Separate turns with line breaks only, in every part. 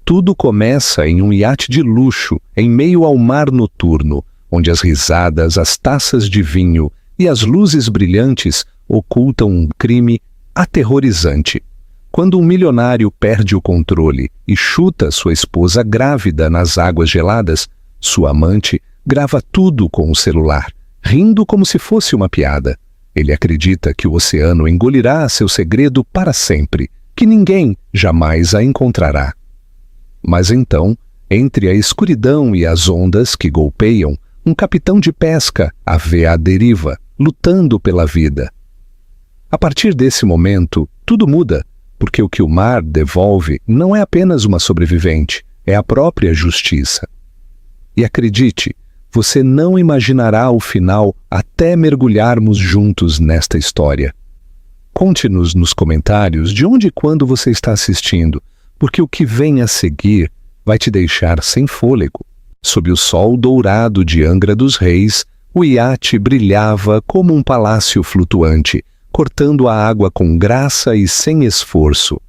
Tudo começa em um iate de luxo, em meio ao mar noturno, onde as risadas, as taças de vinho e as luzes brilhantes ocultam um crime aterrorizante. Quando um milionário perde o controle e chuta sua esposa grávida nas águas geladas, sua amante grava tudo com o celular, rindo como se fosse uma piada. Ele acredita que o oceano engolirá seu segredo para sempre, que ninguém jamais a encontrará. Mas então, entre a escuridão e as ondas que golpeiam, um capitão de pesca a vê à deriva, lutando pela vida. A partir desse momento, tudo muda, porque o que o mar devolve não é apenas uma sobrevivente, é a própria justiça. E acredite, você não imaginará o final até mergulharmos juntos nesta história. Conte-nos nos comentários de onde e quando você está assistindo, porque o que vem a seguir vai te deixar sem fôlego. Sob o sol dourado de Angra dos Reis, o iate brilhava como um palácio flutuante, cortando a água com graça e sem esforço.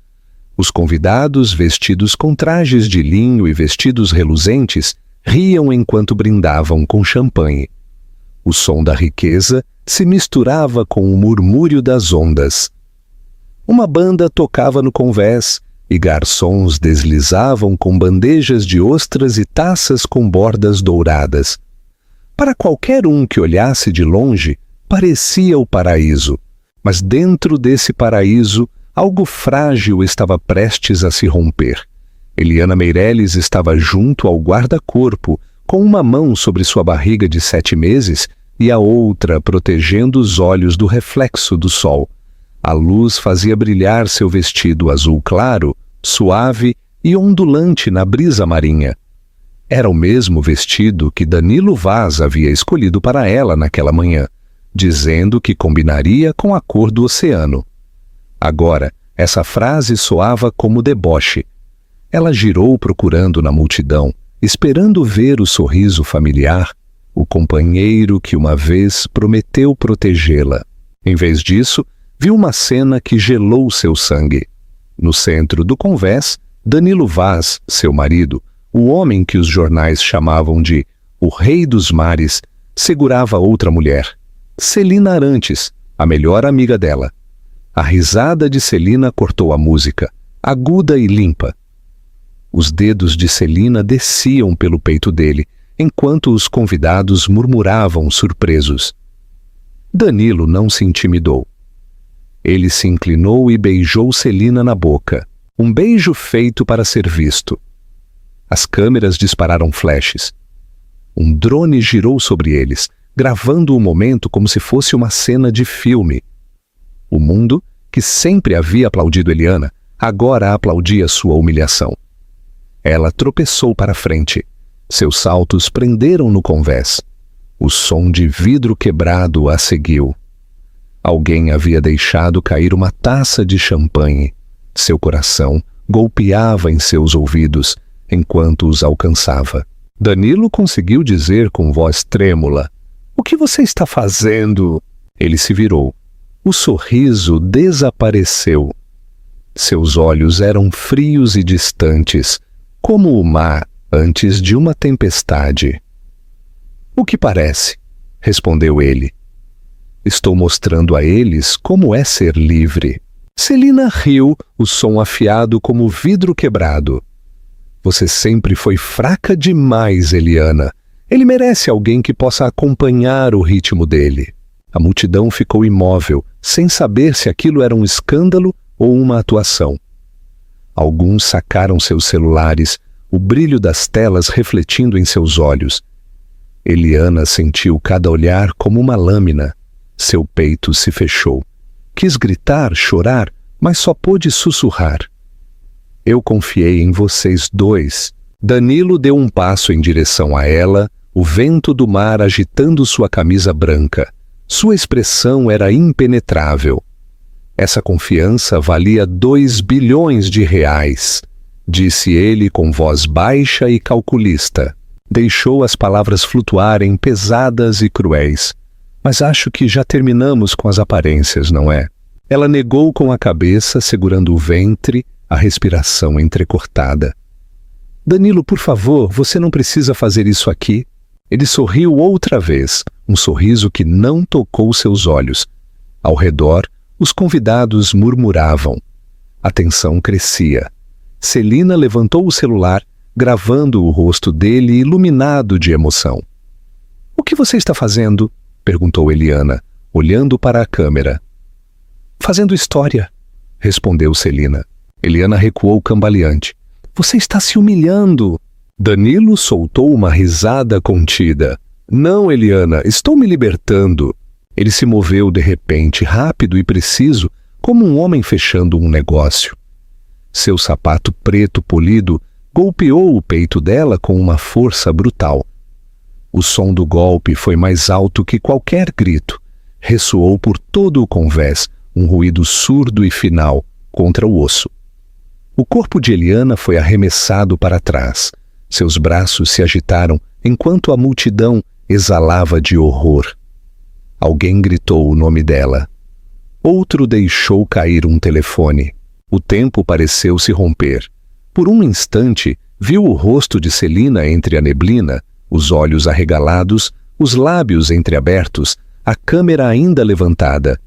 Os convidados, vestidos com trajes de linho e vestidos reluzentes, riam enquanto brindavam com champanhe. O som da riqueza se misturava com o murmúrio das ondas. Uma banda tocava no convés e garçons deslizavam com bandejas de ostras e taças com bordas douradas. Para qualquer um que olhasse de longe, parecia o paraíso. Mas dentro desse paraíso, algo frágil estava prestes a se romper. Eliana Meireles estava junto ao guarda-corpo, com uma mão sobre sua barriga de 7 meses e a outra protegendo os olhos do reflexo do sol. A luz fazia brilhar seu vestido azul claro, suave e ondulante na brisa marinha. Era o mesmo vestido que Danilo Vaz havia escolhido para ela naquela manhã, dizendo que combinaria com a cor do oceano. Agora, essa frase soava como deboche. Ela girou procurando na multidão, esperando ver o sorriso familiar, o companheiro que uma vez prometeu protegê-la. Em vez disso, viu uma cena que gelou seu sangue. No centro do convés, Danilo Vaz, seu marido, o homem que os jornais chamavam de o Rei dos Mares, segurava outra mulher, Celina Arantes, a melhor amiga dela. A risada de Celina cortou a música, aguda e limpa. Os dedos de Celina desciam pelo peito dele, enquanto os convidados murmuravam surpresos. Danilo não se intimidou. Ele se inclinou e beijou Celina na boca, um beijo feito para ser visto. As câmeras dispararam flashes. Um drone girou sobre eles, gravando o momento como se fosse uma cena de filme. O mundo, que sempre havia aplaudido Eliana, agora aplaudia sua humilhação. Ela tropeçou para frente. Seus saltos prenderam no convés. O som de vidro quebrado a seguiu. Alguém havia deixado cair uma taça de champanhe. Seu coração golpeava em seus ouvidos enquanto os alcançava. Danilo conseguiu dizer com voz trêmula: "O que você está fazendo?" Ele se virou. O sorriso desapareceu. Seus olhos eram frios e distantes, como o mar antes de uma tempestade. "O que parece?" respondeu ele. "Estou mostrando a eles como é ser livre." Celina riu, o som afiado como vidro quebrado. "Você sempre foi fraca demais, Eliana. Ele merece alguém que possa acompanhar o ritmo dele." A multidão ficou imóvel, sem saber se aquilo era um escândalo ou uma atuação. Alguns sacaram seus celulares, o brilho das telas refletindo em seus olhos. Eliana sentiu cada olhar como uma lâmina. Seu peito se fechou. Quis gritar, chorar, mas só pôde sussurrar. "Eu confiei em vocês dois." Danilo deu um passo em direção a ela, o vento do mar agitando sua camisa branca. Sua expressão era impenetrável. "Essa confiança valia 2 bilhões de reais, disse ele com voz baixa e calculista. Deixou as palavras flutuarem pesadas e cruéis. "Mas acho que já terminamos com as aparências, não é?" Ela negou com a cabeça, segurando o ventre, a respiração entrecortada. Danilo, por favor, você não precisa fazer isso aqui. Ele sorriu outra vez, um sorriso que não tocou seus olhos. Ao redor, os convidados murmuravam. A tensão crescia. Celina levantou o celular, gravando o rosto dele iluminado de emoção. "O que você está fazendo?" perguntou Eliana, olhando para a câmera. "Fazendo história", respondeu Celina. Eliana recuou cambaleante. "Você está se humilhando." Danilo soltou uma risada contida. "Não, Eliana, estou me libertando." Ele se moveu de repente, rápido e preciso, como um homem fechando um negócio. Seu sapato preto polido golpeou o peito dela com uma força brutal. O som do golpe foi mais alto que qualquer grito. Ressoou por todo o convés, um ruído surdo e final contra o osso. O corpo de Eliana foi arremessado para trás. Seus braços se agitaram enquanto a multidão exalava de horror. Alguém gritou o nome dela. Outro deixou cair um telefone. O tempo pareceu se romper. Por um instante, viu o rosto de Celina entre a neblina, os olhos arregalados, os lábios entreabertos, a câmera ainda levantada.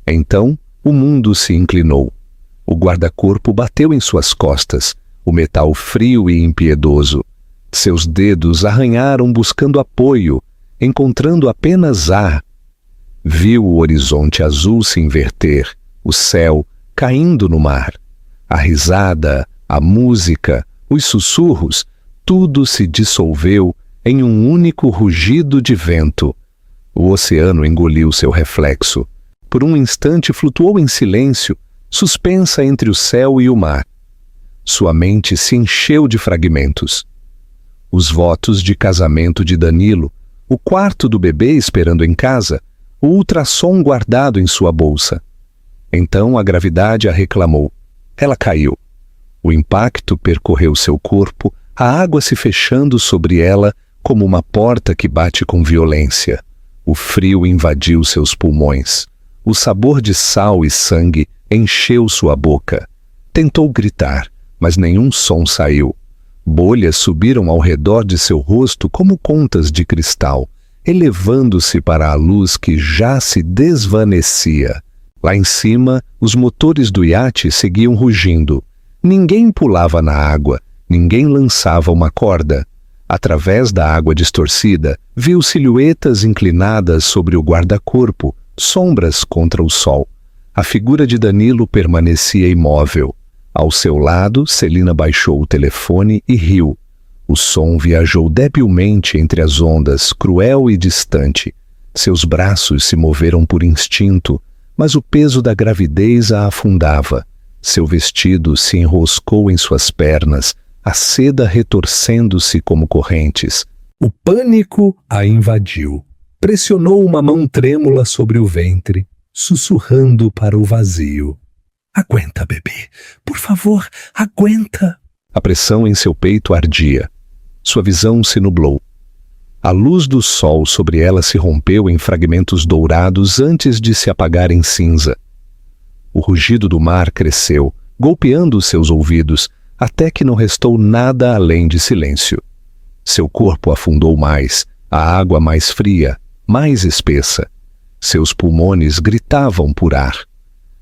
Então, o mundo se inclinou. O guarda-corpo bateu em suas costas, o metal frio e impiedoso. Seus dedos arranharam buscando apoio, encontrando apenas ar. Viu o horizonte azul se inverter, o céu caindo no mar. A risada, a música, os sussurros, tudo se dissolveu em um único rugido de vento. O oceano engoliu seu reflexo. Por um instante flutuou em silêncio, suspensa entre o céu e o mar. Sua mente se encheu de fragmentos. Os votos de casamento de Danilo, o quarto do bebê esperando em casa, o ultrassom guardado em sua bolsa. Então a gravidade a reclamou. Ela caiu. O impacto percorreu seu corpo, a água se fechando sobre ela como uma porta que bate com violência. O frio invadiu seus pulmões. O sabor de sal e sangue encheu sua boca. Tentou gritar, mas nenhum som saiu. Bolhas subiram ao redor de seu rosto como contas de cristal, elevando-se para a luz que já se desvanecia. Lá em cima, os motores do iate seguiam rugindo. Ninguém pulava na água, ninguém lançava uma corda. Através da água distorcida, viu silhuetas inclinadas sobre o guarda-corpo, sombras contra o sol. A figura de Danilo permanecia imóvel. Ao seu lado, Celina baixou o telefone e riu. O som viajou debilmente entre as ondas, cruel e distante. Seus braços se moveram por instinto, mas o peso da gravidez a afundava. Seu vestido se enroscou em suas pernas, a seda retorcendo-se como correntes. O pânico a invadiu. Pressionou uma mão trêmula sobre o ventre, sussurrando para o vazio. "Aguenta, bebê. Por favor, aguenta." A pressão em seu peito ardia. Sua visão se nublou. A luz do sol sobre ela se rompeu em fragmentos dourados antes de se apagar em cinza. O rugido do mar cresceu, golpeando seus ouvidos, até que não restou nada além de silêncio. Seu corpo afundou mais, a água mais fria, mais espessa. Seus pulmões gritavam por ar.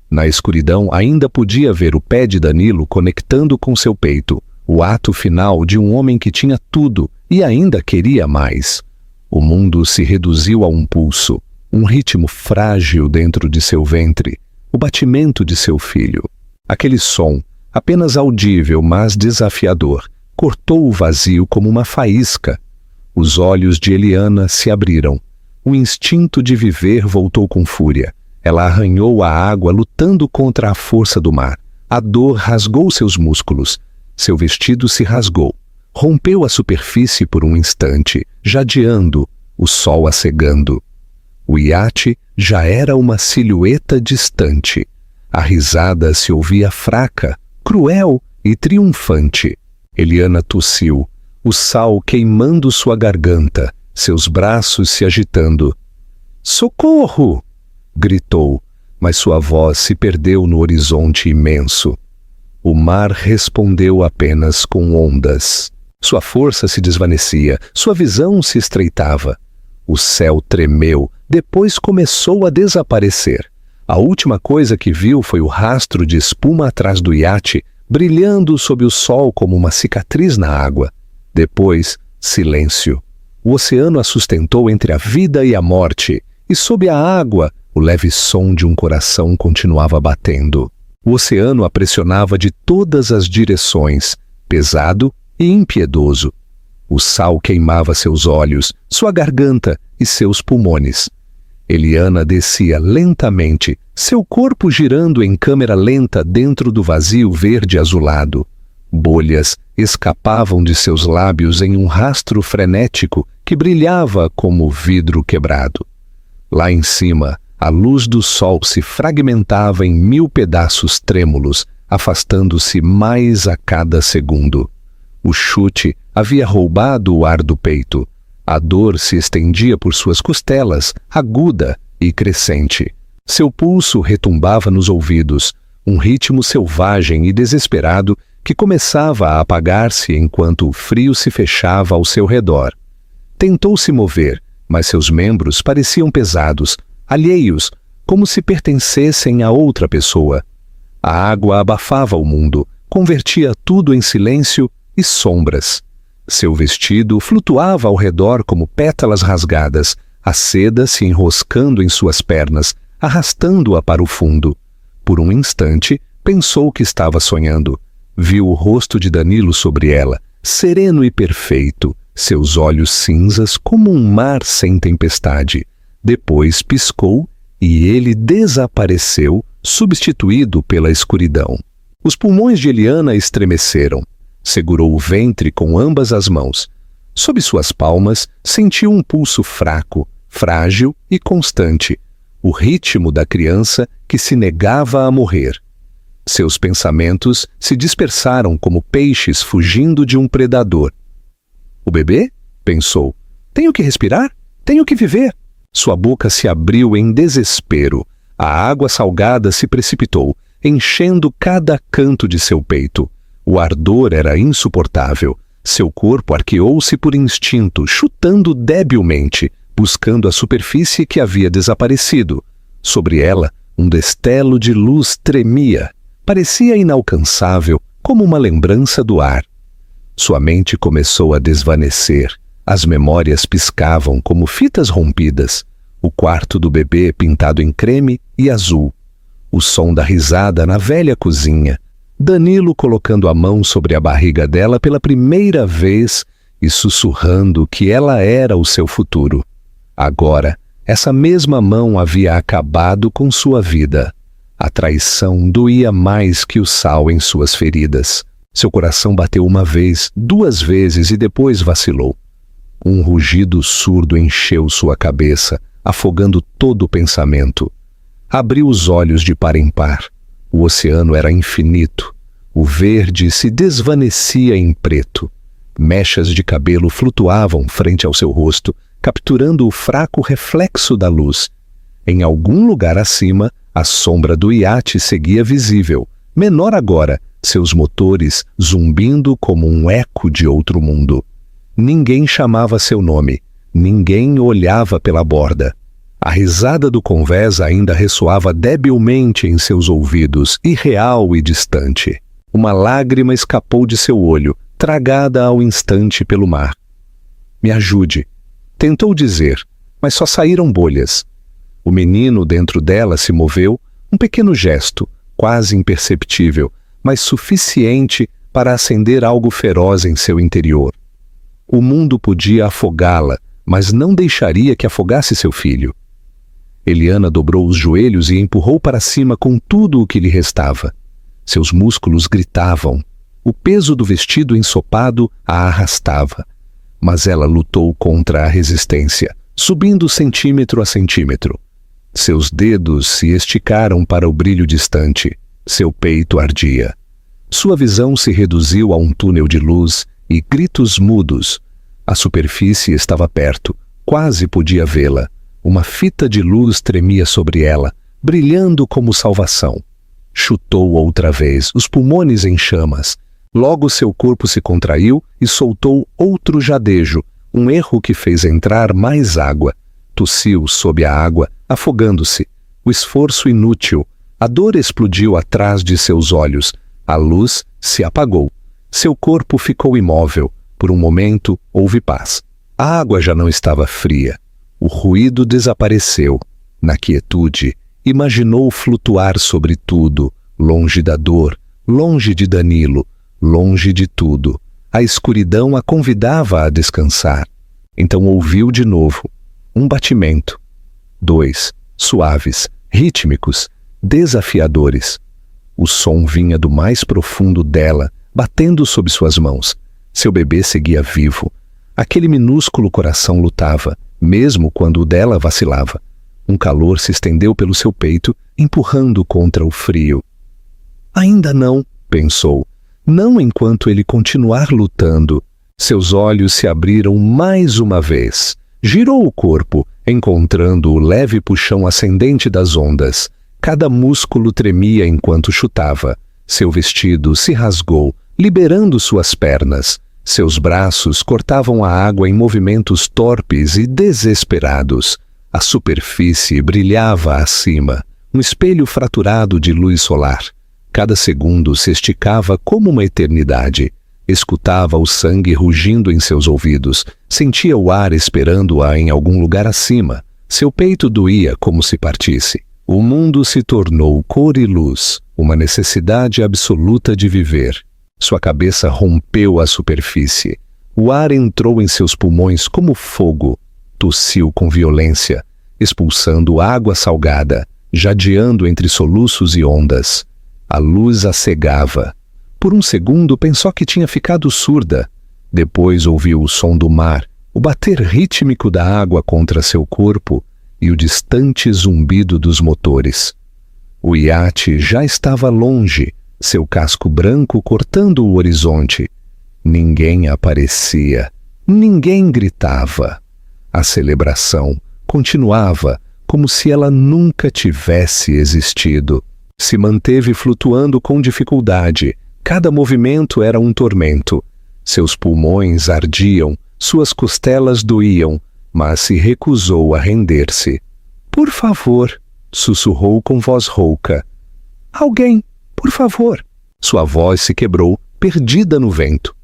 Na escuridão ainda podia ver o pé de Danilo conectando com seu peito, o ato final de um homem que tinha tudo e ainda queria mais. O mundo se reduziu a um pulso, um ritmo frágil dentro de seu ventre, o batimento de seu filho. Aquele som, apenas audível mas desafiador, cortou o vazio como uma faísca. Os olhos de Eliana se abriram. O instinto de viver voltou com fúria. Ela arranhou a água lutando contra a força do mar. A dor rasgou seus músculos. Seu vestido se rasgou. Rompeu a superfície por um instante, jadeando, o sol a cegando. O iate já era uma silhueta distante. A risada se ouvia fraca, cruel e triunfante. Eliana tossiu, o sal queimando sua garganta, seus braços se agitando. "Socorro!" gritou, mas sua voz se perdeu no horizonte imenso. O mar respondeu apenas com ondas. Sua força se desvanecia, sua visão se estreitava. O céu tremeu, depois começou a desaparecer. A última coisa que viu foi o rastro de espuma atrás do iate, brilhando sob o sol como uma cicatriz na água. Depois, silêncio. O oceano a sustentou entre a vida e a morte, e sob a água, o leve som de um coração continuava batendo. O oceano a pressionava de todas as direções, pesado e impiedoso. O sal queimava seus olhos, sua garganta e seus pulmões. Eliana descia lentamente, seu corpo girando em câmera lenta dentro do vazio verde azulado. Bolhas escapavam de seus lábios em um rastro frenético que brilhava como vidro quebrado. Lá em cima, a luz do sol se fragmentava em 1000 pedaços trêmulos, afastando-se mais a cada segundo. O chute havia roubado o ar do peito. A dor se estendia por suas costelas, aguda e crescente. Seu pulso retumbava nos ouvidos, um ritmo selvagem e desesperado que começava a apagar-se enquanto o frio se fechava ao seu redor. Tentou se mover, mas seus membros pareciam pesados, alheios, como se pertencessem a outra pessoa. A água abafava o mundo, convertia tudo em silêncio e sombras. Seu vestido flutuava ao redor como pétalas rasgadas, a seda se enroscando em suas pernas, arrastando-a para o fundo. Por um instante, pensou que estava sonhando. Viu o rosto de Danilo sobre ela, sereno e perfeito, seus olhos cinzas como um mar sem tempestade. Depois piscou e ele desapareceu, substituído pela escuridão. Os pulmões de Eliana estremeceram. Segurou o ventre com ambas as mãos. Sob suas palmas, sentiu um pulso fraco, frágil e constante, o ritmo da criança que se negava a morrer. Seus pensamentos se dispersaram como peixes fugindo de um predador. O bebê? Pensou. Tenho que respirar? Tenho que viver. Sua boca se abriu em desespero. A água salgada se precipitou, enchendo cada canto de seu peito. O ardor era insuportável. Seu corpo arqueou-se por instinto, chutando debilmente, buscando a superfície que havia desaparecido. Sobre ela, um destelo de luz tremia. Parecia inalcançável, como uma lembrança do ar. Sua mente começou a desvanecer. As memórias piscavam como fitas rompidas. O quarto do bebê pintado em creme e azul. O som da risada na velha cozinha. Danilo colocando a mão sobre a barriga dela pela primeira vez e sussurrando que ela era o seu futuro. Agora, essa mesma mão havia acabado com sua vida. A traição doía mais que o sal em suas feridas. Seu coração bateu uma vez, 2 vezes e depois vacilou. Um rugido surdo encheu sua cabeça, afogando todo o pensamento. Abriu os olhos de par em par. O oceano era infinito. O verde se desvanecia em preto. Mechas de cabelo flutuavam frente ao seu rosto, capturando o fraco reflexo da luz. Em algum lugar acima, a sombra do iate seguia visível, menor agora, seus motores zumbindo como um eco de outro mundo. Ninguém chamava seu nome, ninguém olhava pela borda. A risada do convés ainda ressoava debilmente em seus ouvidos, irreal e distante. Uma lágrima escapou de seu olho, tragada ao instante pelo mar. Me ajude, tentou dizer, mas só saíram bolhas. O menino dentro dela se moveu, um pequeno gesto, quase imperceptível, mas suficiente para acender algo feroz em seu interior. O mundo podia afogá-la, mas não deixaria que afogasse seu filho. Eliana dobrou os joelhos e empurrou para cima com tudo o que lhe restava. Seus músculos gritavam. O peso do vestido ensopado a arrastava. Mas ela lutou contra a resistência, subindo centímetro a centímetro. Seus dedos se esticaram para o brilho distante. Seu peito ardia. Sua visão se reduziu a um túnel de luz e gritos mudos. A superfície estava perto, quase podia vê-la. Uma fita de luz tremia sobre ela, brilhando como salvação. Chutou outra vez, os pulmões em chamas. Logo seu corpo se contraiu e soltou outro jadejo, um erro que fez entrar mais água. Tossiu sob a água, afogando-se. O esforço inútil. A dor explodiu atrás de seus olhos. A luz se apagou. Seu corpo ficou imóvel. Por um momento, houve paz. A água já não estava fria. O ruído desapareceu. Na quietude, imaginou flutuar sobre tudo, longe da dor, longe de Danilo, longe de tudo. A escuridão a convidava a descansar. Então ouviu de novo. Um batimento. 2, suaves, rítmicos, desafiadores. O som vinha do mais profundo dela, batendo sob suas mãos. Seu bebê seguia vivo. Aquele minúsculo coração lutava, mesmo quando o dela vacilava. Um calor se estendeu pelo seu peito, empurrando contra o frio. Ainda não, pensou. Não enquanto ele continuar lutando. Seus olhos se abriram mais uma vez. Girou o corpo, encontrando o leve puxão ascendente das ondas. Cada músculo tremia enquanto chutava. Seu vestido se rasgou, liberando suas pernas. Seus braços cortavam a água em movimentos torpes e desesperados. A superfície brilhava acima, um espelho fraturado de luz solar. Cada segundo se esticava como uma eternidade. Escutava o sangue rugindo em seus ouvidos, sentia o ar esperando-a em algum lugar acima. Seu peito doía como se partisse. O mundo se tornou cor e luz, uma necessidade absoluta de viver. Sua cabeça rompeu a superfície. O ar entrou em seus pulmões como fogo. Tossiu com violência, expulsando água salgada, jadeando entre soluços e ondas. A luz a cegava. Por um segundo pensou que tinha ficado surda. Depois ouviu o som do mar, o bater rítmico da água contra seu corpo e o distante zumbido dos motores. O iate já estava longe, seu casco branco cortando o horizonte. Ninguém aparecia, ninguém gritava. A celebração continuava como se ela nunca tivesse existido. Se manteve flutuando com dificuldade. Cada movimento era um tormento. Seus pulmões ardiam, suas costelas doíam, mas se recusou a render-se. "Por favor", sussurrou com voz rouca. "Alguém, por favor." Sua voz se quebrou, perdida no vento.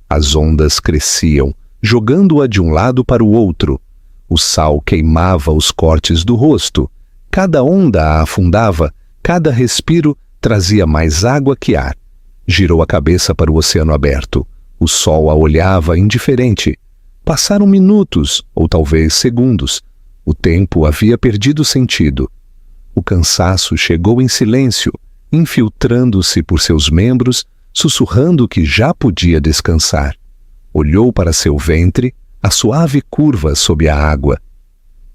As ondas cresciam, jogando-a de um lado para o outro. O sal queimava os cortes do rosto. Cada onda a afundava, cada respiro trazia mais água que ar. Girou a cabeça para o oceano aberto. O sol a olhava indiferente. Passaram minutos, ou talvez segundos. O tempo havia perdido sentido. O cansaço chegou em silêncio, infiltrando-se por seus membros, sussurrando que já podia descansar. Olhou para seu ventre, a suave curva sob a água.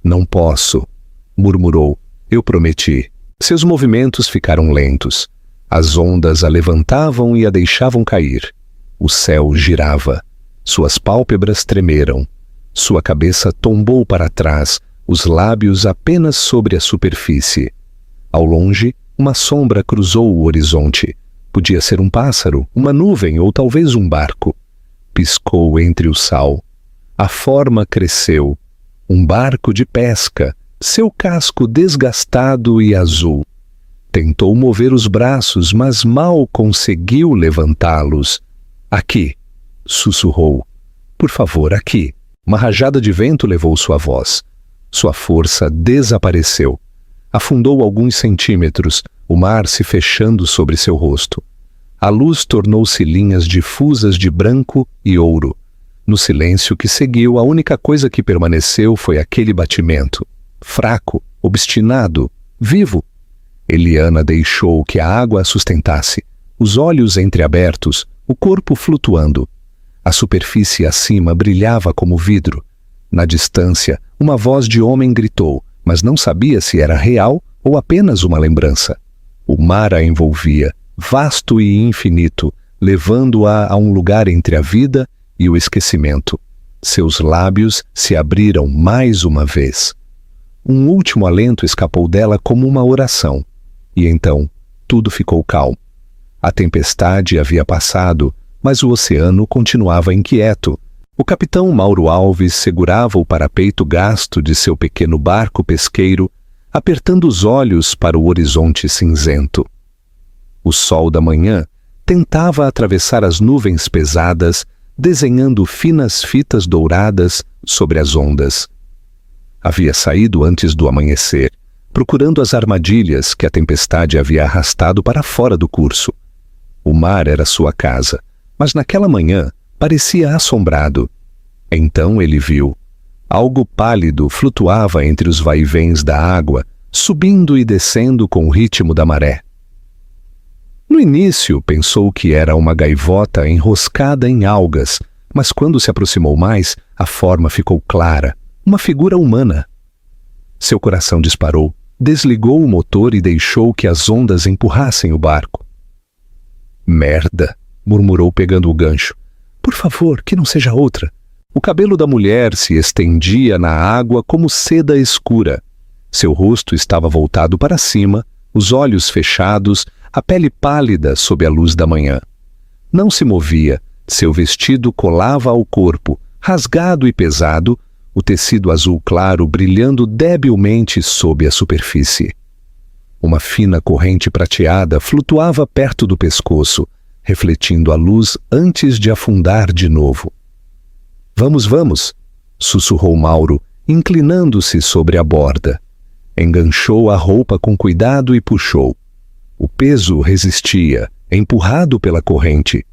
"Não posso", murmurou. "Eu prometi." Seus movimentos ficaram lentos. As ondas a levantavam e a deixavam cair. O céu girava. Suas pálpebras tremeram. Sua cabeça tombou para trás, os lábios apenas sobre a superfície. Ao longe, uma sombra cruzou o horizonte. Podia ser um pássaro, uma nuvem ou talvez um barco. Piscou entre o sal. A forma cresceu. Um barco de pesca, seu casco desgastado e azul. Tentou mover os braços, mas mal conseguiu levantá-los. "Aqui", sussurrou. "Por favor, aqui." Uma rajada de vento levou sua voz. Sua força desapareceu. Afundou alguns centímetros, o mar se fechando sobre seu rosto. A luz tornou-se linhas difusas de branco e ouro. No silêncio que seguiu, a única coisa que permaneceu foi aquele batimento. Fraco, obstinado, vivo. Eliana deixou que a água a sustentasse, os olhos entreabertos, o corpo flutuando. A superfície acima brilhava como vidro. Na distância, uma voz de homem gritou, mas não sabia se era real ou apenas uma lembrança. O mar a envolvia, vasto e infinito, levando-a a um lugar entre a vida e o esquecimento. Seus lábios se abriram mais uma vez. Um último alento escapou dela como uma oração. E então, tudo ficou calmo. A tempestade havia passado, mas o oceano continuava inquieto. O capitão Mauro Alves segurava o parapeito gasto de seu pequeno barco pesqueiro, apertando os olhos para o horizonte cinzento. O sol da manhã tentava atravessar as nuvens pesadas, desenhando finas fitas douradas sobre as ondas. Havia saído antes do amanhecer, procurando as armadilhas que a tempestade havia arrastado para fora do curso. O mar era sua casa, mas naquela manhã parecia assombrado. Então ele viu. Algo pálido flutuava entre os vaivéns da água, subindo e descendo com o ritmo da maré. No início pensou que era uma gaivota enroscada em algas, mas quando se aproximou mais, a forma ficou clara, uma figura humana. Seu coração disparou, desligou o motor e deixou que as ondas empurrassem o barco. Merda, murmurou pegando o gancho. Por favor, que não seja outra. O cabelo da mulher se estendia na água como seda escura. Seu rosto estava voltado para cima, os olhos fechados, a pele pálida sob a luz da manhã. Não se movia, seu vestido colava ao corpo, rasgado e pesado, o tecido azul claro brilhando debilmente sob a superfície. Uma fina corrente prateada flutuava perto do pescoço, refletindo a luz antes de afundar de novo. Vamos, vamos, sussurrou Mauro, inclinando-se sobre a borda. Enganchou a roupa com cuidado e puxou. O peso resistia, empurrado pela corrente.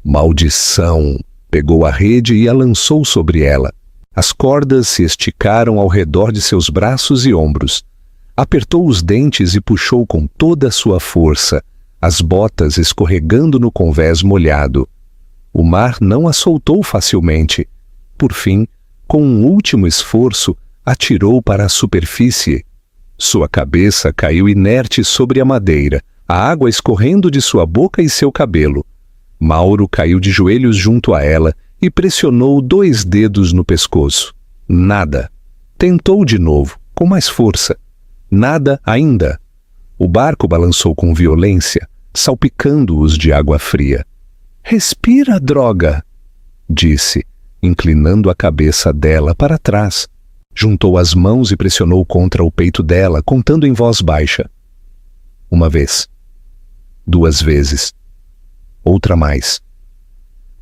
Maldição! Pegou a rede e a lançou sobre ela. As cordas se esticaram ao redor de seus braços e ombros. Apertou os dentes e puxou com toda a sua força, as botas escorregando no convés molhado. O mar não a soltou facilmente. Por fim, com um último esforço, atirou para a superfície. Sua cabeça caiu inerte sobre a madeira, a água escorrendo de sua boca e seu cabelo. Mauro caiu de joelhos junto a ela e pressionou 2 dedos no pescoço. Nada. Tentou de novo, com mais força. Nada ainda. O barco balançou com violência, salpicando-os de água fria. Respira, droga! Disse, inclinando a cabeça dela para trás. Juntou as mãos e pressionou contra o peito dela, contando em voz baixa. 1 vez. 2 vezes. Outra mais.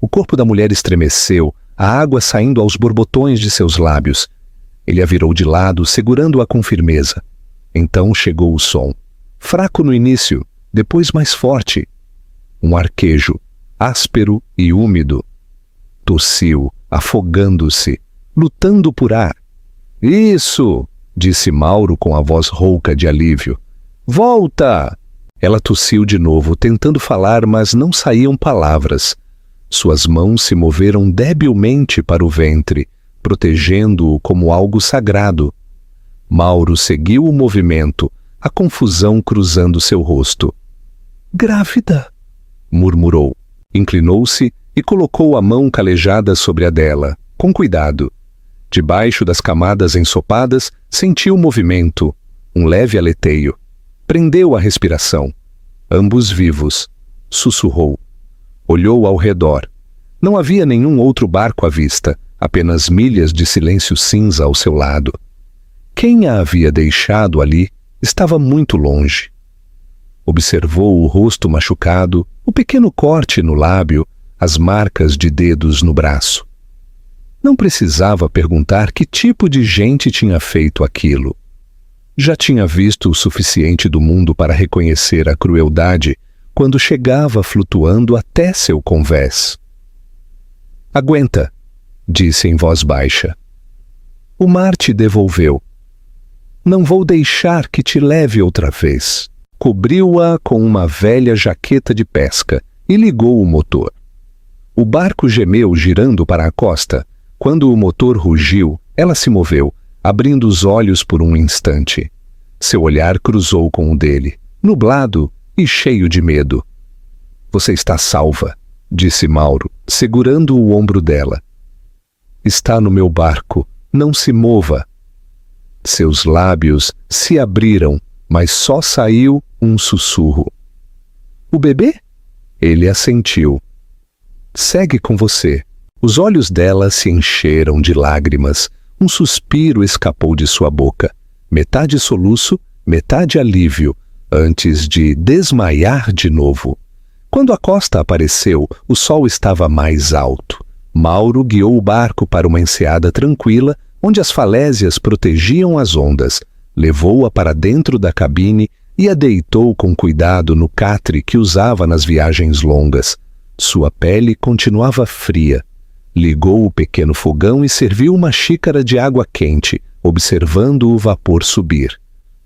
O corpo da mulher estremeceu, a água saindo aos borbotões de seus lábios. Ele a virou de lado, segurando-a com firmeza. Então chegou o som. Fraco no início, depois mais forte. Um arquejo, áspero e úmido. Tossiu, afogando-se, lutando por ar. Isso! Disse Mauro com a voz rouca de alívio. Volta! Ela tossiu de novo, tentando falar, mas não saíam palavras. Suas mãos se moveram debilmente para o ventre, protegendo-o como algo sagrado. Mauro seguiu o movimento, a confusão cruzando seu rosto. Grávida! Murmurou. Inclinou-se e colocou a mão calejada sobre a dela, com cuidado. Debaixo das camadas ensopadas, sentiu o movimento, um leve aleteio. Prendeu a respiração. Ambos vivos. Sussurrou. Olhou ao redor. Não havia nenhum outro barco à vista, apenas milhas de silêncio cinza ao seu lado. Quem a havia deixado ali estava muito longe. Observou o rosto machucado, o pequeno corte no lábio, as marcas de dedos no braço. Não precisava perguntar que tipo de gente tinha feito aquilo. Já tinha visto o suficiente do mundo para reconhecer a crueldade quando chegava flutuando até seu convés. Aguenta, disse em voz baixa. O mar te devolveu. Não vou deixar que te leve outra vez. Cobriu-a com uma velha jaqueta de pesca e ligou o motor. O barco gemeu girando para a costa. Quando o motor rugiu, ela se moveu, abrindo os olhos por um instante. Seu olhar cruzou com o dele, nublado e cheio de medo. Você está salva, disse Mauro, segurando o ombro dela. Está no meu barco, não se mova. Seus lábios se abriram, mas só saiu um sussurro. O bebê? Ele assentiu. Segue com você. Os olhos dela se encheram de lágrimas. Um suspiro escapou de sua boca. Metade soluço, metade alívio, antes de desmaiar de novo. Quando a costa apareceu, o sol estava mais alto. Mauro guiou o barco para uma enseada tranquila, onde as falésias protegiam as ondas. Levou-a para dentro da cabine e a deitou com cuidado no catre que usava nas viagens longas. Sua pele continuava fria. Ligou o pequeno fogão e serviu uma xícara de água quente, observando o vapor subir.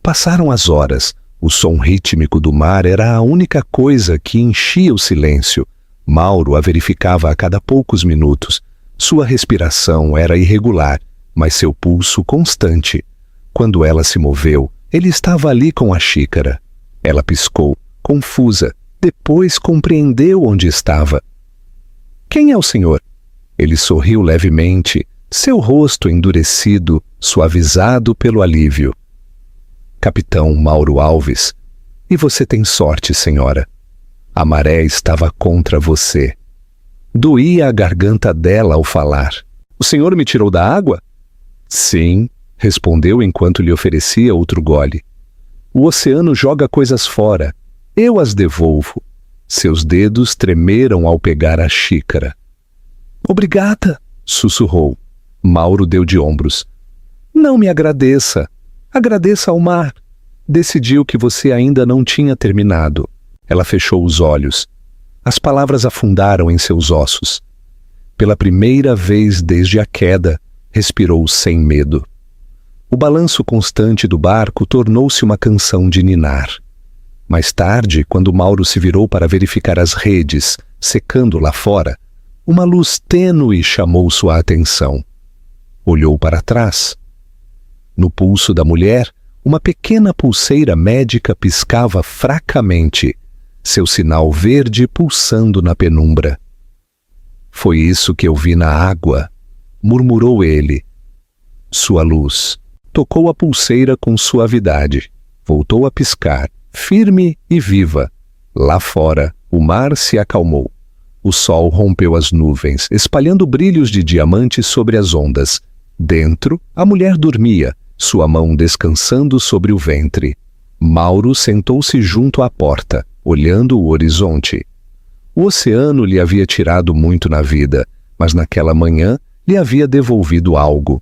Passaram as horas. O som rítmico do mar era a única coisa que enchia o silêncio. Mauro a verificava a cada poucos minutos. Sua respiração era irregular, mas seu pulso constante. Quando ela se moveu, ele estava ali com a xícara. Ela piscou, confusa. Depois compreendeu onde estava. Quem é o senhor? Ele sorriu levemente, seu rosto endurecido, suavizado pelo alívio. Capitão Mauro Alves. E você tem sorte, senhora. A maré estava contra você. Doía a garganta dela ao falar. O senhor me tirou da água? Sim, respondeu enquanto lhe oferecia outro gole. O oceano joga coisas fora. Eu as devolvo. Seus dedos tremeram ao pegar a xícara. Obrigada, sussurrou. Mauro deu de ombros. Não me agradeça. Agradeça ao mar. Decidiu que você ainda não tinha terminado. Ela fechou os olhos. As palavras afundaram em seus ossos. Pela primeira vez desde a queda, respirou sem medo. O balanço constante do barco tornou-se uma canção de ninar. Mais tarde, quando Mauro se virou para verificar as redes, secando lá fora, uma luz tênue chamou sua atenção. Olhou para trás. No pulso da mulher, uma pequena pulseira médica piscava fracamente, seu sinal verde pulsando na penumbra. Foi isso que eu vi na água, murmurou ele. Sua luz tocou a pulseira com suavidade, voltou a piscar, firme e viva. Lá fora, o mar se acalmou. O sol rompeu as nuvens, espalhando brilhos de diamantes sobre as ondas. Dentro, a mulher dormia, sua mão descansando sobre o ventre. Mauro sentou-se junto à porta, olhando o horizonte. O oceano lhe havia tirado muito na vida, mas naquela manhã lhe havia devolvido algo.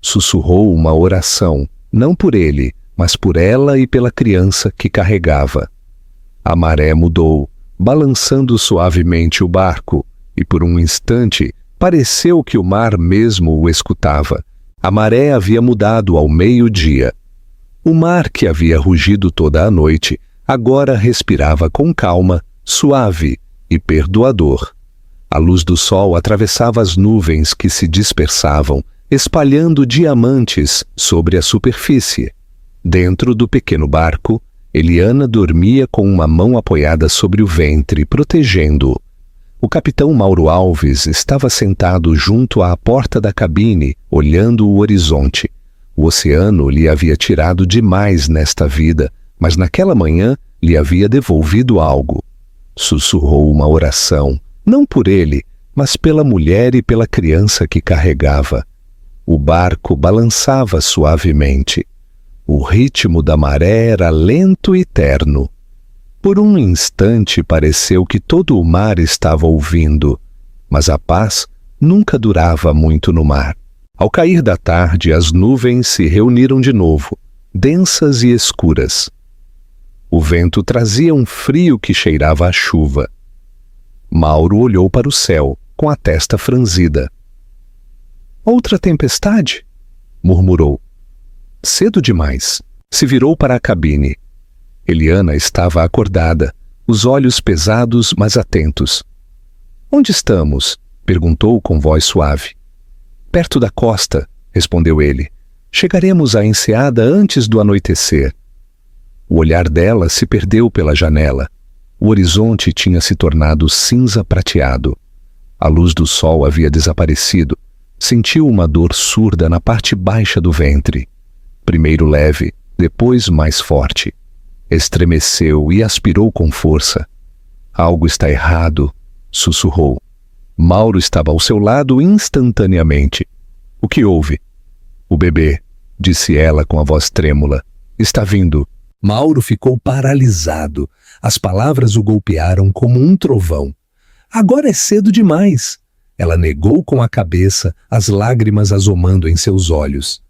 Sussurrou uma oração, não por ele, mas por ela e pela criança que carregava. A maré mudou, balançando suavemente o barco, e por um instante pareceu que o mar mesmo o escutava. A maré havia mudado ao meio-dia. O mar, que havia rugido toda a noite, agora respirava com calma, suave e perdoador. A luz do sol atravessava as nuvens que se dispersavam, espalhando diamantes sobre a superfície. Dentro do pequeno barco, Eliana dormia com uma mão apoiada sobre o ventre, protegendo-o. O capitão Mauro Alves estava sentado junto à porta da cabine, olhando o horizonte. O oceano lhe havia tirado demais nesta vida, mas naquela manhã lhe havia devolvido algo. Sussurrou uma oração, não por ele, mas pela mulher e pela criança que carregava. O barco balançava suavemente. O ritmo da maré era lento e terno. Por um instante pareceu que todo o mar estava ouvindo, mas a paz nunca durava muito no mar. Ao cair da tarde, as nuvens se reuniram de novo, densas e escuras. O vento trazia um frio que cheirava a chuva. Mauro olhou para o céu, com a testa franzida. Outra tempestade? Murmurou. Cedo demais. Se virou para a cabine. Eliana estava acordada, os olhos pesados, mas atentos. Onde estamos? Perguntou com voz suave. Perto da costa, respondeu ele. Chegaremos à enseada antes do anoitecer. O olhar dela se perdeu pela janela. O horizonte tinha se tornado cinza prateado. A luz do sol havia desaparecido. Sentiu uma dor surda na parte baixa do ventre. Primeiro leve, depois mais forte. Estremeceu e aspirou com força. Algo está errado, sussurrou. Mauro estava ao seu lado instantaneamente. O que houve? O bebê, disse ela com a voz trêmula. Está vindo. Mauro ficou paralisado. As palavras o golpearam como um trovão. Agora é cedo demais. Ela negou com a cabeça, as lágrimas azomando em seus olhos.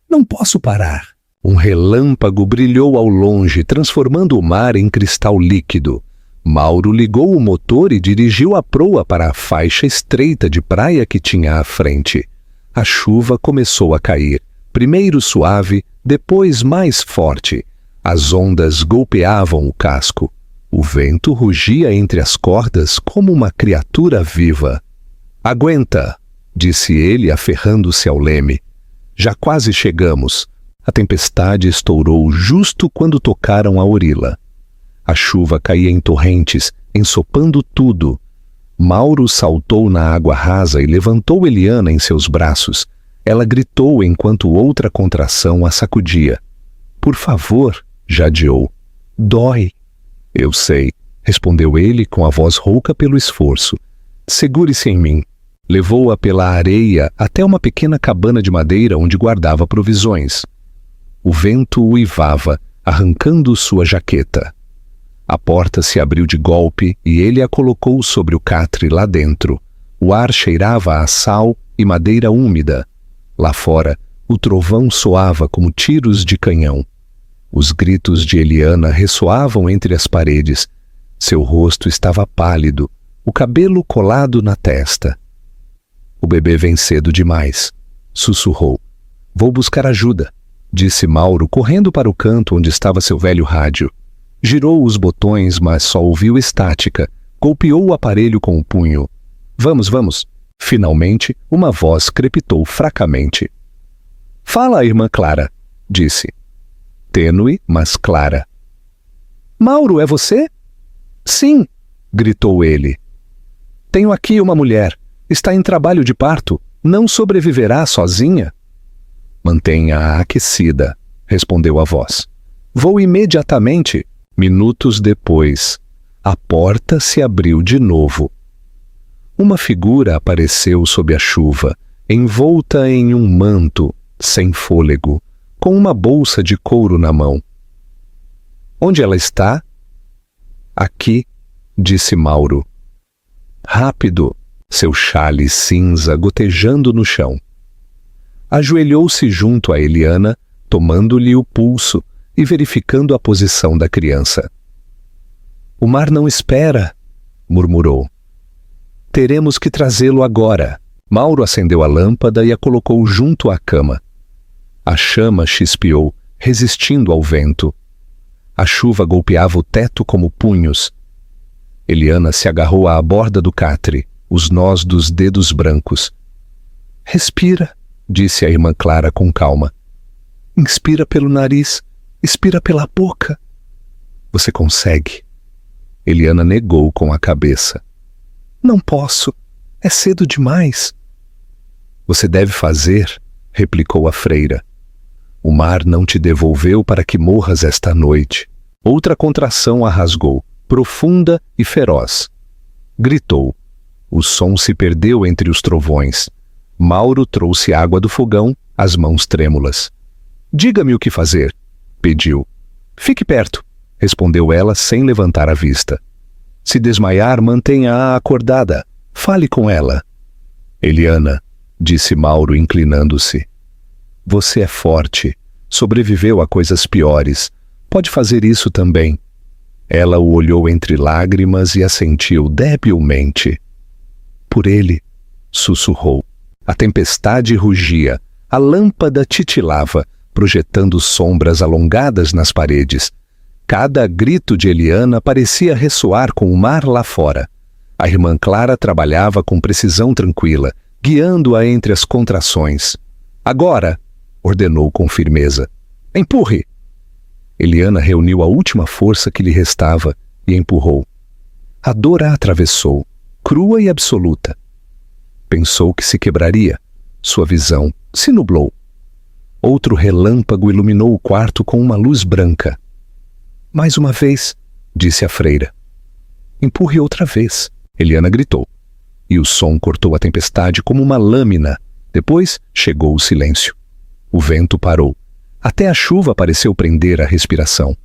Não posso parar. Um relâmpago brilhou ao longe, transformando o mar em cristal líquido. Mauro ligou o motor e dirigiu a proa para a faixa estreita de praia que tinha à frente. A chuva começou a cair, primeiro suave, depois mais forte. As ondas golpeavam o casco. O vento rugia entre as cordas como uma criatura viva. Aguenta, disse ele, aferrando-se ao leme. Já quase chegamos. A tempestade estourou justo quando tocaram a orila. A chuva caía em torrentes, ensopando tudo. Mauro saltou na água rasa e levantou Eliana em seus braços. Ela gritou enquanto outra contração a sacudia. Por favor, jadeou. Dói. Eu sei, respondeu ele com a voz rouca pelo esforço. Segure-se em mim. Levou-a pela areia até uma pequena cabana de madeira onde guardava provisões. O vento uivava, arrancando sua jaqueta. A porta se abriu de golpe e ele a colocou sobre o catre lá dentro. O ar cheirava a sal e madeira úmida. Lá fora, o trovão soava como tiros de canhão. Os gritos de Eliana ressoavam entre as paredes. Seu rosto estava pálido, o cabelo colado na testa. O bebê vem cedo demais, sussurrou. Vou buscar ajuda, disse Mauro, correndo para o canto onde estava seu velho rádio. Girou os botões, mas só ouviu estática. Golpeou o aparelho com o punho. Vamos, vamos. Finalmente, uma voz crepitou fracamente. Fala, irmã Clara, disse. Tênue, mas clara. Mauro, é você? Sim, gritou ele. Tenho aqui uma mulher. Está em trabalho de parto. Não sobreviverá sozinha? Mantenha-a aquecida, respondeu a voz. Vou imediatamente. Minutos depois, a porta se abriu de novo. Uma figura apareceu sob a chuva, envolta em um manto, sem fôlego, com uma bolsa de couro na mão. Onde ela está? Aqui, disse Mauro. Rápido, seu xale cinza gotejando no chão. Ajoelhou-se junto a Eliana, tomando-lhe o pulso e verificando a posição da criança. O mar não espera, murmurou. Teremos que trazê-lo agora. Mauro acendeu a lâmpada e a colocou junto à cama. A chama chispeou, resistindo ao vento. A chuva golpeava o teto como punhos. Eliana se agarrou à borda do catre, os nós dos dedos brancos. Respira, disse a irmã Clara com calma. Inspira pelo nariz, expira pela boca. Você consegue. Eliana negou com a cabeça. Não posso. É cedo demais. Você deve fazer, replicou a freira. O mar não te devolveu para que morras esta noite. Outra contração a rasgou, profunda e feroz. Gritou. O som se perdeu entre os trovões. Mauro trouxe água do fogão, as mãos trêmulas. Diga-me o que fazer, pediu. Fique perto, respondeu ela sem levantar a vista. Se desmaiar, mantenha-a acordada. Fale com ela. Eliana, disse Mauro inclinando-se. Você é forte. Sobreviveu a coisas piores. Pode fazer isso também. Ela o olhou entre lágrimas e assentiu debilmente. Por ele, sussurrou. A tempestade rugia. A lâmpada titilava, projetando sombras alongadas nas paredes. Cada grito de Eliana parecia ressoar com o mar lá fora. A irmã Clara trabalhava com precisão tranquila, guiando-a entre as contrações. Agora, ordenou com firmeza. Empurre! Eliana reuniu a última força que lhe restava e empurrou. A dor a atravessou, crua e absoluta. Pensou que se quebraria. Sua visão se nublou. Outro relâmpago iluminou o quarto com uma luz branca. Mais uma vez, disse a freira. Empurre outra vez, Eliana gritou. e o som cortou a tempestade como uma lâmina. Depois chegou o silêncio. O vento parou. Até a chuva pareceu prender a respiração.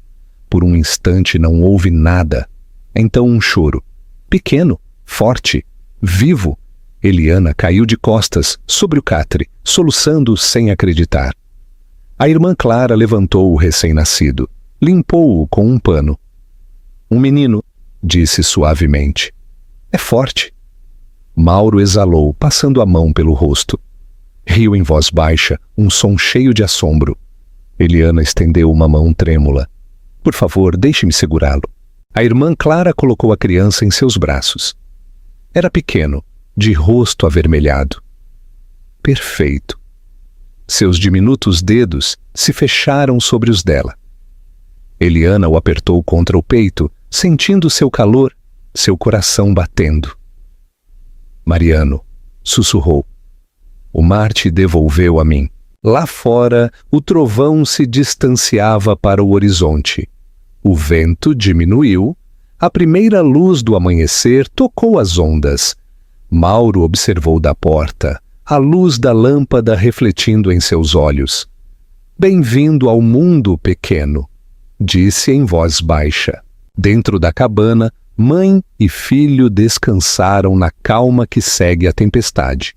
Por um instante não houve nada. Então um choro. Pequeno, forte, vivo. Eliana caiu de costas sobre o catre, soluçando sem acreditar. A irmã Clara levantou o recém-nascido. Limpou-o com um pano. Um menino, disse suavemente. É forte. Mauro exalou, passando a mão pelo rosto. Riu em voz baixa, um som cheio de assombro. Eliana estendeu uma mão trêmula. Por favor, deixe-me segurá-lo. A irmã Clara colocou a criança em seus braços. Era pequeno, de rosto avermelhado. Perfeito. Seus diminutos dedos se fecharam sobre os dela. Eliana o apertou contra o peito, sentindo seu calor, seu coração batendo. Mariano, sussurrou. O mar te devolveu a mim. Lá fora, o trovão se distanciava para o horizonte. O vento diminuiu. A primeira luz do amanhecer tocou as ondas. Mauro observou da porta, a luz da lâmpada refletindo em seus olhos. Bem-vindo ao mundo, pequeno, disse em voz baixa. Dentro da cabana, mãe e filho descansaram na calma que segue a tempestade.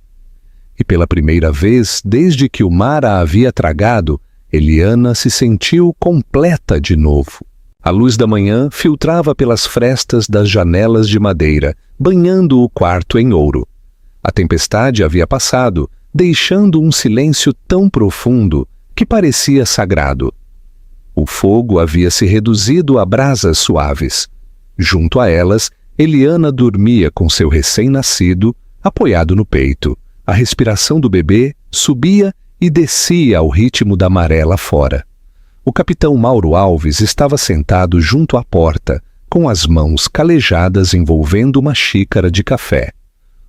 E pela primeira vez, desde que o mar a havia tragado, Eliana se sentiu completa de novo. A luz da manhã filtrava pelas frestas das janelas de madeira, banhando o quarto em ouro. A tempestade havia passado, deixando um silêncio tão profundo que parecia sagrado. O fogo havia se reduzido a brasas suaves. Junto a elas, Eliana dormia com seu recém-nascido, apoiado no peito. A respiração do bebê subia e descia ao ritmo da maré lá fora. O capitão Mauro Alves estava sentado junto à porta, com as mãos calejadas envolvendo uma xícara de café.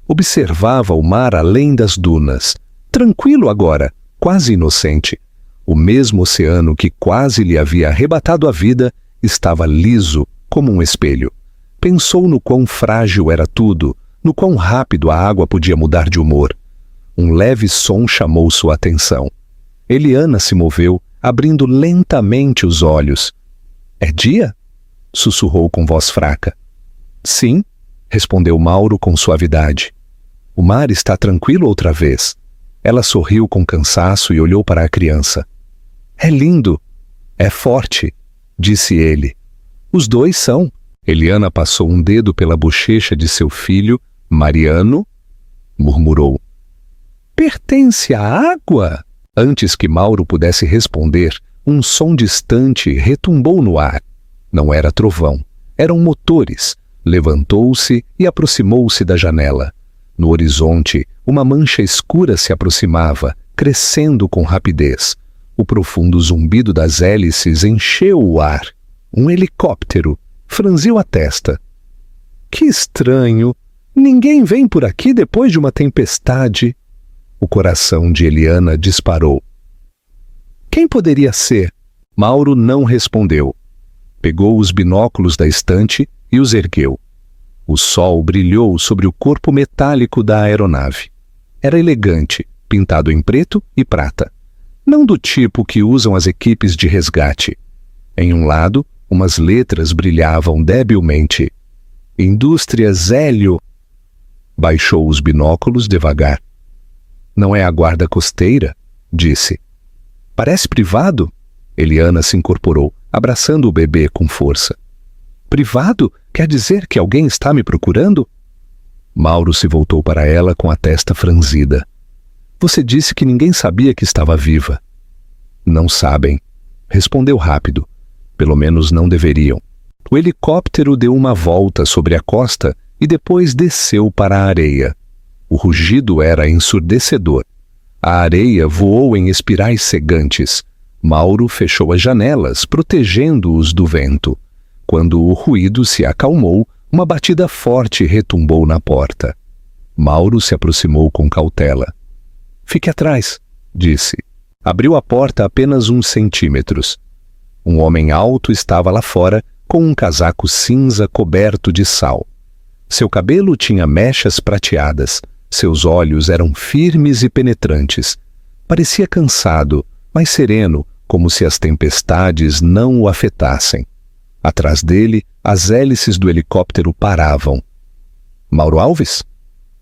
Observava o mar além das dunas, tranquilo agora, quase inocente. O mesmo oceano que quase lhe havia arrebatado a vida estava liso como um espelho. Pensou no quão frágil era tudo, no quão rápido a água podia mudar de humor. Um leve som chamou sua atenção. Eliana se moveu, abrindo lentamente os olhos. — É dia? Sussurrou com voz fraca. — Sim, respondeu Mauro com suavidade. — O mar está tranquilo outra vez. Ela sorriu com cansaço e olhou para a criança. — É lindo. É forte, disse ele. — Os dois são. Eliana passou um dedo pela bochecha de seu filho. — Mariano? Murmurou. — Pertence à água? Antes que Mauro pudesse responder, um som distante retumbou no ar. Não era trovão, eram motores. Levantou-se e aproximou-se da janela. No horizonte, uma mancha escura se aproximava, crescendo com rapidez. O profundo zumbido das hélices encheu o ar. Um helicóptero franziu a testa. — Que estranho! Ninguém vem por aqui depois de uma tempestade. O coração de Eliana disparou. Quem poderia ser? Mauro não respondeu. Pegou os binóculos da estante e os ergueu. O sol brilhou sobre o corpo metálico da aeronave. Era elegante, pintado em preto e prata. Não do tipo que usam as equipes de resgate. Em um lado, umas letras brilhavam debilmente. Indústrias Hélio. Baixou os binóculos devagar. Não é a guarda costeira? Disse. Parece privado? Eliana se incorporou, abraçando o bebê com força. Privado? Quer dizer que alguém está me procurando? Mauro se voltou para ela com a testa franzida. Você disse que ninguém sabia que estava viva. Não sabem. Respondeu rápido. Pelo menos não deveriam. O helicóptero deu uma volta sobre a costa e depois desceu para a areia. O rugido era ensurdecedor. A areia voou em espirais cegantes. Mauro fechou as janelas, protegendo-os do vento. Quando o ruído se acalmou, uma batida forte retumbou na porta. Mauro se aproximou com cautela. — Fique atrás, disse. Abriu a porta apenas uns centímetros. Um homem alto estava lá fora, com um casaco cinza coberto de sal. Seu cabelo tinha mechas prateadas, seus olhos eram firmes e penetrantes. Parecia cansado, mas sereno, como se as tempestades não o afetassem. Atrás dele, as hélices do helicóptero paravam. "Mauro Alves?"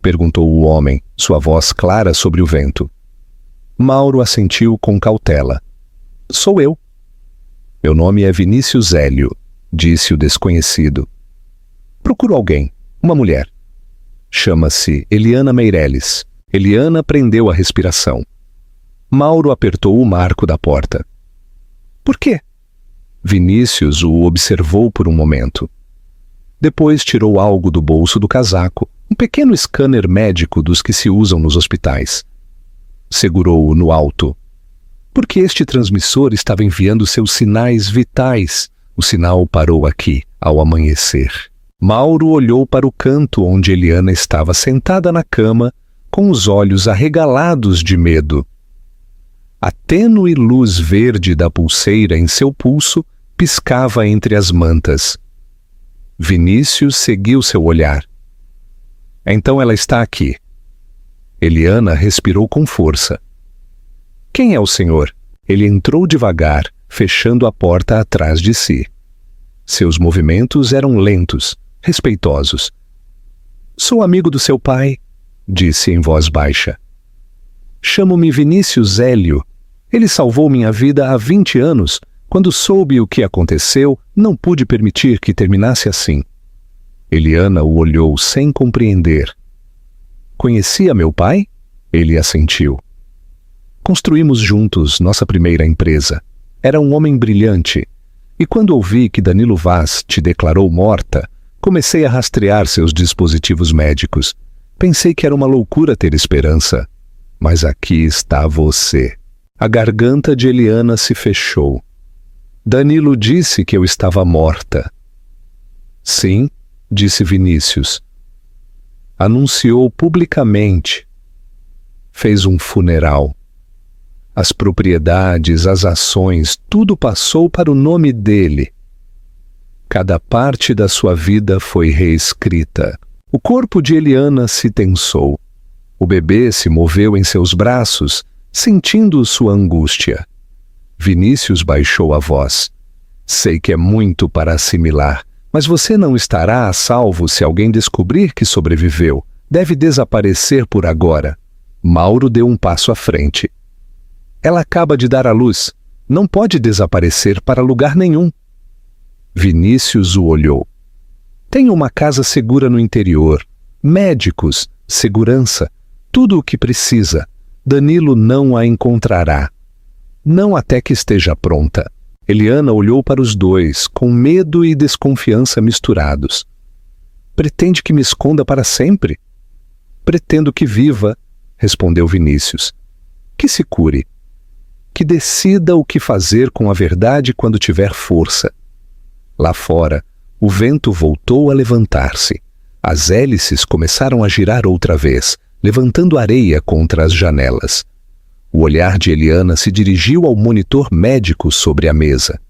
perguntou o homem, sua voz clara sobre o vento. Mauro assentiu com cautela. "Sou eu." "Meu nome é Vinícius Hélio", disse o desconhecido. "Procuro alguém, uma mulher. Chama-se Eliana Meireles." Eliana prendeu a respiração. Mauro apertou o marco da porta. "Por quê?" Vinícius o observou por um momento. Depois tirou algo do bolso do casaco, um pequeno scanner médico dos que se usam nos hospitais. Segurou-o no alto. Porque este transmissor estava enviando seus sinais vitais. O sinal parou aqui, ao amanhecer. Mauro olhou para o canto onde Eliana estava sentada na cama, com os olhos arregalados de medo. A tênue luz verde da pulseira em seu pulso piscava entre as mantas. Vinícius seguiu seu olhar. "Então ela está aqui." Eliana respirou com força. "Quem é o senhor?" Ele entrou devagar, fechando a porta atrás de si. Seus movimentos eram lentos, respeitosos. "Sou amigo do seu pai", disse em voz baixa. "Chamo-me Vinícius Hélio. Ele salvou minha vida há 20 anos. Quando soube o que aconteceu, não pude permitir que terminasse assim." Eliana o olhou sem compreender. "Conhecia meu pai?" Ele assentiu. "Construímos juntos nossa primeira empresa. Era um homem brilhante. E quando ouvi que Danilo Vaz te declarou morta, comecei a rastrear seus dispositivos médicos. Pensei que era uma loucura ter esperança. Mas aqui está você." A garganta de Eliana se fechou. "Danilo disse que eu estava morta." "Sim", disse Vinícius. "Anunciou publicamente. Fez um funeral. As propriedades, as ações, tudo passou para o nome dele. Cada parte da sua vida foi reescrita." O corpo de Eliana se tensou. O bebê se moveu em seus braços, sentindo sua angústia. Vinícius baixou a voz. "Sei que é muito para assimilar, mas você não estará a salvo se alguém descobrir que sobreviveu. Deve desaparecer por agora." Mauro deu um passo à frente. "Ela acaba de dar à luz. Não pode desaparecer para lugar nenhum." Vinícius o olhou. "Tenho uma casa segura no interior. Médicos, segurança, tudo o que precisa. Danilo não a encontrará. Não até que esteja pronta." Eliana olhou para os dois, com medo e desconfiança misturados. "Pretende que me esconda para sempre?" "Pretendo que viva", respondeu Vinícius. "Que se cure. Que decida o que fazer com a verdade quando tiver força." Lá fora, o vento voltou a levantar-se. As hélices começaram a girar outra vez, levantando areia contra as janelas. O olhar de Eliana se dirigiu ao monitor médico sobre a mesa.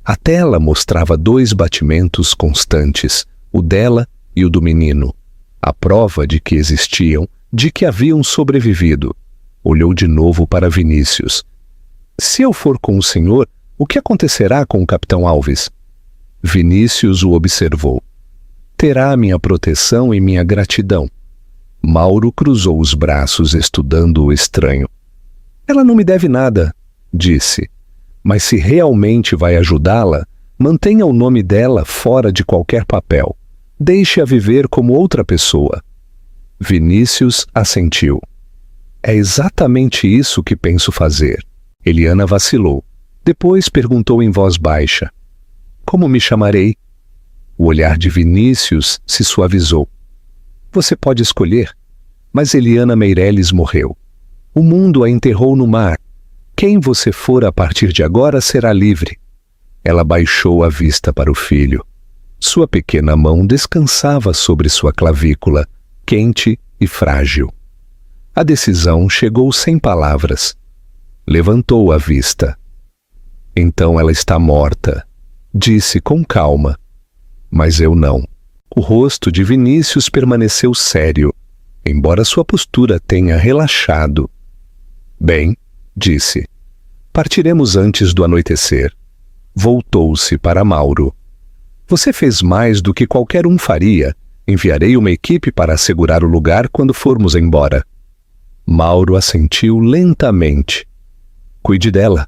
A tela mostrava 2 batimentos constantes, o dela e o do menino. A prova de que existiam, de que haviam sobrevivido. Olhou de novo para Vinícius. "Se eu for com o senhor, o que acontecerá com o capitão Alves?" Vinícius o observou. "Terá minha proteção e minha gratidão." Mauro cruzou os braços estudando o estranho. "Ela não me deve nada", disse. "Mas se realmente vai ajudá-la, mantenha o nome dela fora de qualquer papel. Deixe-a viver como outra pessoa." Vinícius assentiu. "É exatamente isso que penso fazer." Eliana vacilou. Depois perguntou em voz baixa. "Como me chamarei?" O olhar de Vinícius se suavizou. "Você pode escolher, mas Eliana Meireles morreu. O mundo a enterrou no mar. Quem você for a partir de agora será livre." Ela baixou a vista para o filho. Sua pequena mão descansava sobre sua clavícula, quente e frágil. A decisão chegou sem palavras. Levantou a vista. "Então ela está morta", disse com calma. "Mas eu não." O rosto de Vinícius permaneceu sério, embora sua postura tenha relaxado. Bem, disse, partiremos antes do anoitecer. Voltou-se para Mauro. Você fez mais do que qualquer um faria. Enviarei uma equipe para assegurar o lugar quando formos embora. Mauro assentiu lentamente. Cuide dela.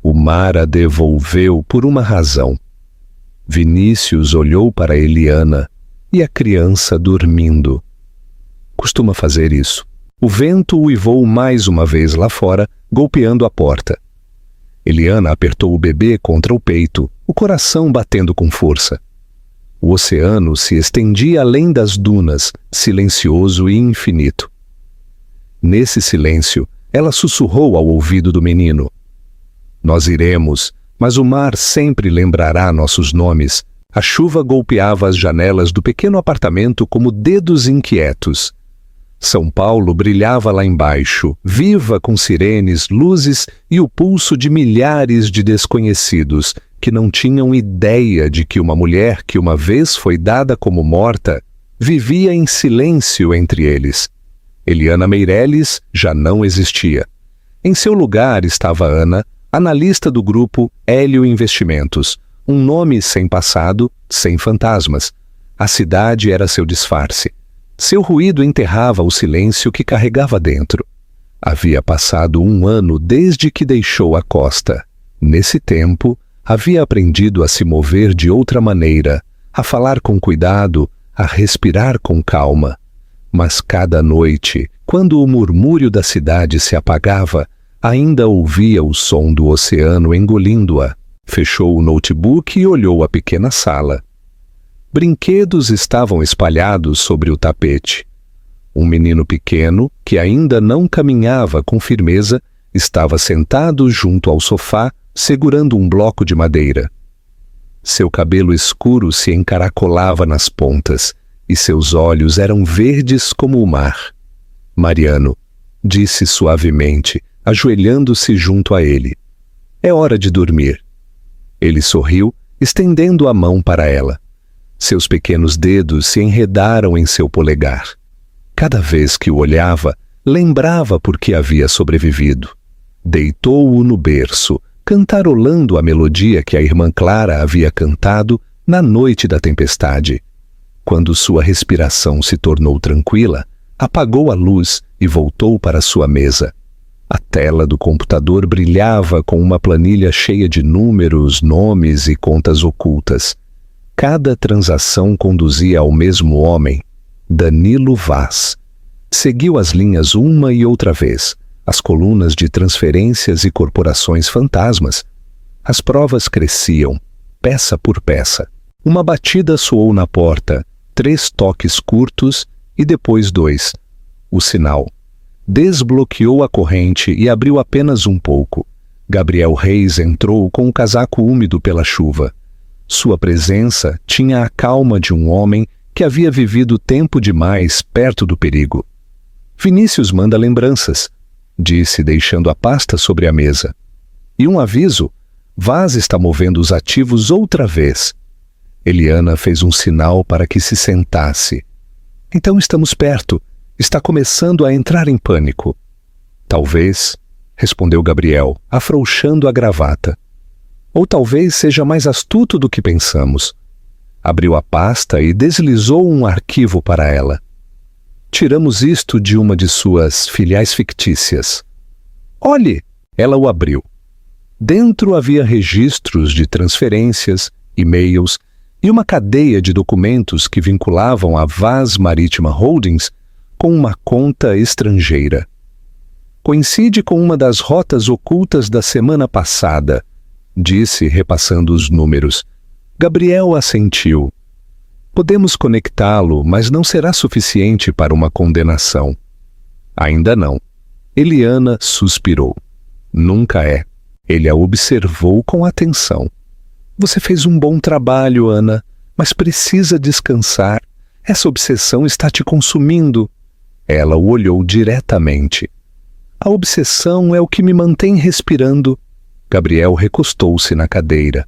O mar a devolveu por uma razão. Vinícius olhou para Eliana e a criança dormindo. Costuma fazer isso. O vento uivou mais uma vez lá fora, golpeando a porta. Eliana apertou o bebê contra o peito, o coração batendo com força. O oceano se estendia além das dunas, silencioso e infinito. Nesse silêncio, ela sussurrou ao ouvido do menino. Nós iremos, mas o mar sempre lembrará nossos nomes. A chuva golpeava as janelas do pequeno apartamento como dedos inquietos. São Paulo brilhava lá embaixo, viva com sirenes, luzes e o pulso de milhares de desconhecidos que não tinham ideia de que uma mulher que uma vez foi dada como morta vivia em silêncio entre eles. Eliana Meireles já não existia. Em seu lugar estava Ana, analista do grupo Hélio Investimentos, um nome sem passado, sem fantasmas. A cidade era seu disfarce. Seu ruído enterrava o silêncio que carregava dentro. Havia passado 1 ano desde que deixou a costa. Nesse tempo, havia aprendido a se mover de outra maneira, a falar com cuidado, a respirar com calma. Mas cada noite, quando o murmúrio da cidade se apagava, ainda ouvia o som do oceano engolindo-a. Fechou o notebook e olhou a pequena sala. Brinquedos estavam espalhados sobre o tapete. Um menino pequeno, que ainda não caminhava com firmeza, estava sentado junto ao sofá, segurando um bloco de madeira. Seu cabelo escuro se encaracolava nas pontas, e seus olhos eram verdes como o mar. Mariano, disse suavemente, ajoelhando-se junto a ele. É hora de dormir. Ele sorriu, estendendo a mão para ela. Seus pequenos dedos se enredaram em seu polegar. Cada vez que o olhava, lembrava por que havia sobrevivido. Deitou-o no berço, cantarolando a melodia que a irmã Clara havia cantado na noite da tempestade. Quando sua respiração se tornou tranquila, apagou a luz e voltou para sua mesa. A tela do computador brilhava com uma planilha cheia de números, nomes e contas ocultas. Cada transação conduzia ao mesmo homem, Danilo Vaz. Seguiu as linhas uma e outra vez, as colunas de transferências e corporações fantasmas. As provas cresciam, peça por peça. Uma batida soou na porta, 3 toques curtos e depois 2. O sinal. Desbloqueou a corrente e abriu apenas um pouco. Gabriel Reis entrou com o casaco úmido pela chuva. Sua presença tinha a calma de um homem que havia vivido tempo demais perto do perigo. Vinícius manda lembranças, disse deixando a pasta sobre a mesa. E um aviso, Vaz está movendo os ativos outra vez. Eliana fez um sinal para que se sentasse. Então estamos perto. Está começando a entrar em pânico. Talvez, respondeu Gabriel, afrouxando a gravata. Ou talvez seja mais astuto do que pensamos. Abriu a pasta e deslizou um arquivo para ela. Tiramos isto de uma de suas filiais fictícias. Olhe! Ela o abriu. Dentro havia registros de transferências, e-mails e uma cadeia de documentos que vinculavam a Vaz Marítima Holdings com uma conta estrangeira. Coincide com uma das rotas ocultas da semana passada, disse, repassando os números. Gabriel assentiu. Podemos conectá-lo, mas não será suficiente para uma condenação. Ainda não. Eliana suspirou. Nunca é. Ele a observou com atenção. Você fez um bom trabalho, Ana, mas precisa descansar. Essa obsessão está te consumindo. Ela o olhou diretamente. A obsessão é o que me mantém respirando. Gabriel recostou-se na cadeira.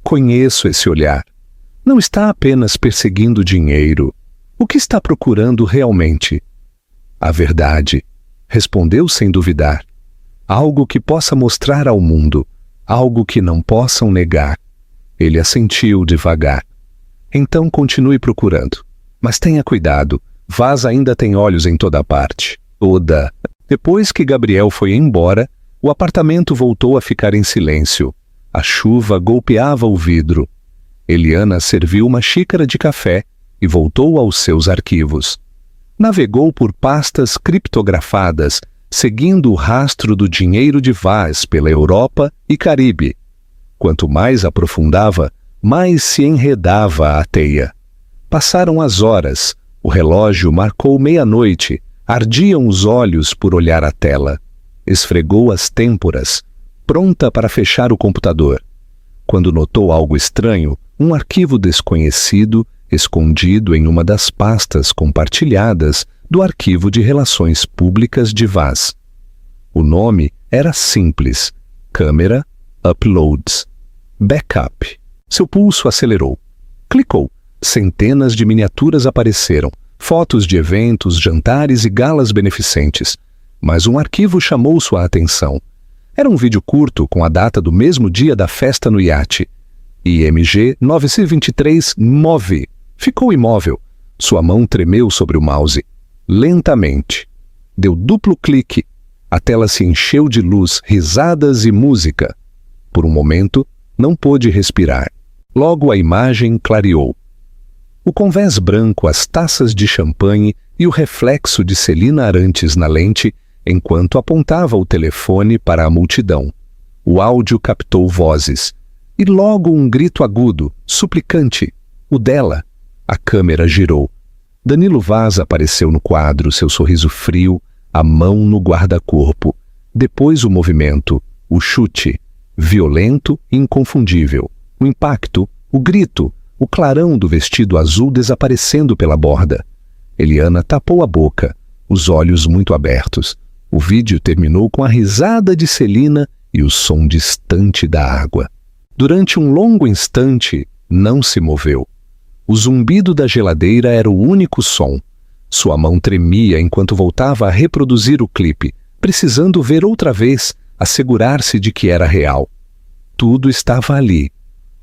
Conheço esse olhar. Não está apenas perseguindo dinheiro. O que está procurando realmente? A verdade, respondeu sem duvidar. Algo que possa mostrar ao mundo, algo que não possam negar. Ele assentiu devagar. Então continue procurando. Mas tenha cuidado, Vaz ainda tem olhos em toda parte. Toda. Depois que Gabriel foi embora, o apartamento voltou a ficar em silêncio. A chuva golpeava o vidro. Eliana serviu uma xícara de café e voltou aos seus arquivos. Navegou por pastas criptografadas, seguindo o rastro do dinheiro de Vaz pela Europa e Caribe. Quanto mais aprofundava, mais se enredava a teia. Passaram as horas, o relógio marcou meia-noite, ardiam os olhos por olhar a tela. Esfregou as têmporas, pronta para fechar o computador. Quando notou algo estranho, um arquivo desconhecido, escondido em uma das pastas compartilhadas do Arquivo de Relações Públicas de Vaz. O nome era simples: Câmera Uploads. Backup. Seu pulso acelerou. Clicou. Centenas de miniaturas apareceram, fotos de eventos, jantares e galas beneficentes. Mas um arquivo chamou sua atenção. Era um vídeo curto com a data do mesmo dia da festa no iate. IMG 923 MOVE. Ficou imóvel. Sua mão tremeu sobre o mouse. Lentamente. Deu duplo clique. A tela se encheu de luz, risadas e música. Por um momento, não pôde respirar. Logo a imagem clareou. O convés branco, as taças de champanhe e o reflexo de Celina Arantes na lente, enquanto apontava o telefone para a multidão. O áudio captou vozes. E logo um grito agudo, suplicante. O dela. A câmera girou. Danilo Vaz apareceu no quadro, seu sorriso frio, a mão no guarda-corpo. Depois o movimento, o chute, violento e inconfundível. O impacto, o grito, o clarão do vestido azul desaparecendo pela borda. Eliana tapou a boca, os olhos muito abertos. O vídeo terminou com a risada de Celina e o som distante da água. Durante um longo instante, não se moveu. O zumbido da geladeira era o único som. Sua mão tremia enquanto voltava a reproduzir o clipe, precisando ver outra vez, assegurar-se de que era real. Tudo estava ali.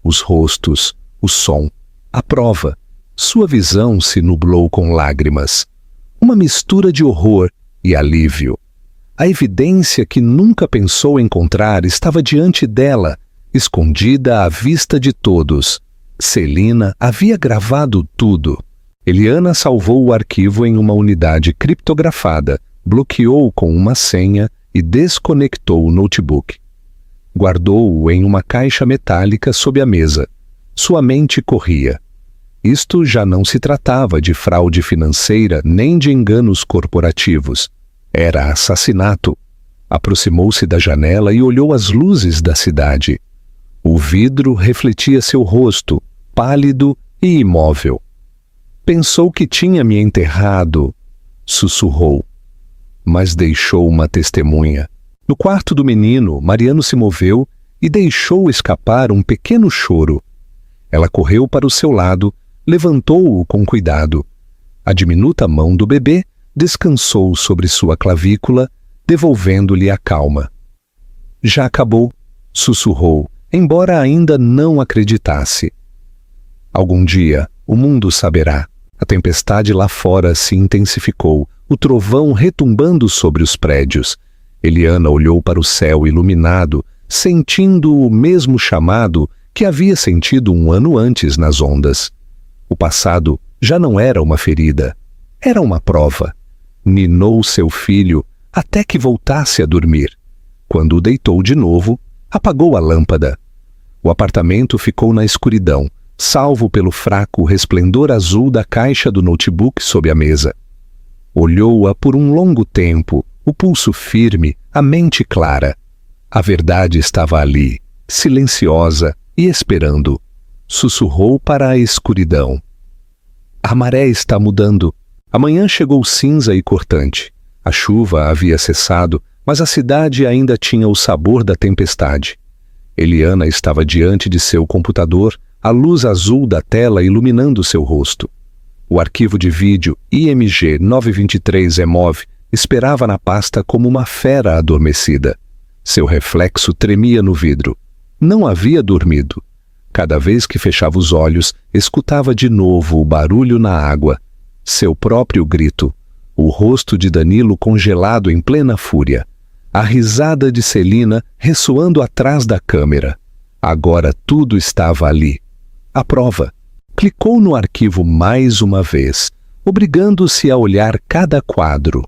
Os rostos, o som, a prova. Sua visão se nublou com lágrimas. Uma mistura de horror e alívio. A evidência que nunca pensou encontrar estava diante dela, escondida à vista de todos. Celina havia gravado tudo. Eliana salvou o arquivo em uma unidade criptografada, bloqueou com uma senha e desconectou o notebook. Guardou-o em uma caixa metálica sob a mesa. Sua mente corria. Isto já não se tratava de fraude financeira nem de enganos corporativos. Era assassinato. Aproximou-se da janela e olhou as luzes da cidade. O vidro refletia seu rosto, pálido e imóvel. Pensou que tinha me enterrado, sussurrou. Mas deixou uma testemunha. No quarto do menino, Mariano se moveu e deixou escapar um pequeno choro. Ela correu para o seu lado, levantou-o com cuidado. A diminuta mão do bebê descansou sobre sua clavícula, devolvendo-lhe a calma. Já acabou, sussurrou, embora ainda não acreditasse. Algum dia, o mundo saberá. A tempestade lá fora se intensificou, o trovão retumbando sobre os prédios. Eliana olhou para o céu iluminado, sentindo o mesmo chamado que havia sentido um ano antes nas ondas. O passado já não era uma ferida, era uma prova. Ninou seu filho até que voltasse a dormir. Quando o deitou de novo, apagou a lâmpada. O apartamento ficou na escuridão, salvo pelo fraco resplendor azul da caixa do notebook sob a mesa. Olhou-a por um longo tempo, o pulso firme, a mente clara. A verdade estava ali, silenciosa e esperando. Sussurrou para a escuridão. A maré está mudando. A manhã chegou cinza e cortante. A chuva havia cessado, mas a cidade ainda tinha o sabor da tempestade. Eliana estava diante de seu computador, a luz azul da tela iluminando seu rosto. O arquivo de vídeo IMG 923EMOV esperava na pasta como uma fera adormecida. Seu reflexo tremia no vidro. Não havia dormido. Cada vez que fechava os olhos, escutava de novo o barulho na água, seu próprio grito, o rosto de Danilo congelado em plena fúria, a risada de Celina ressoando atrás da câmera. Agora tudo estava ali. A prova. Clicou no arquivo mais uma vez, obrigando-se a olhar cada quadro.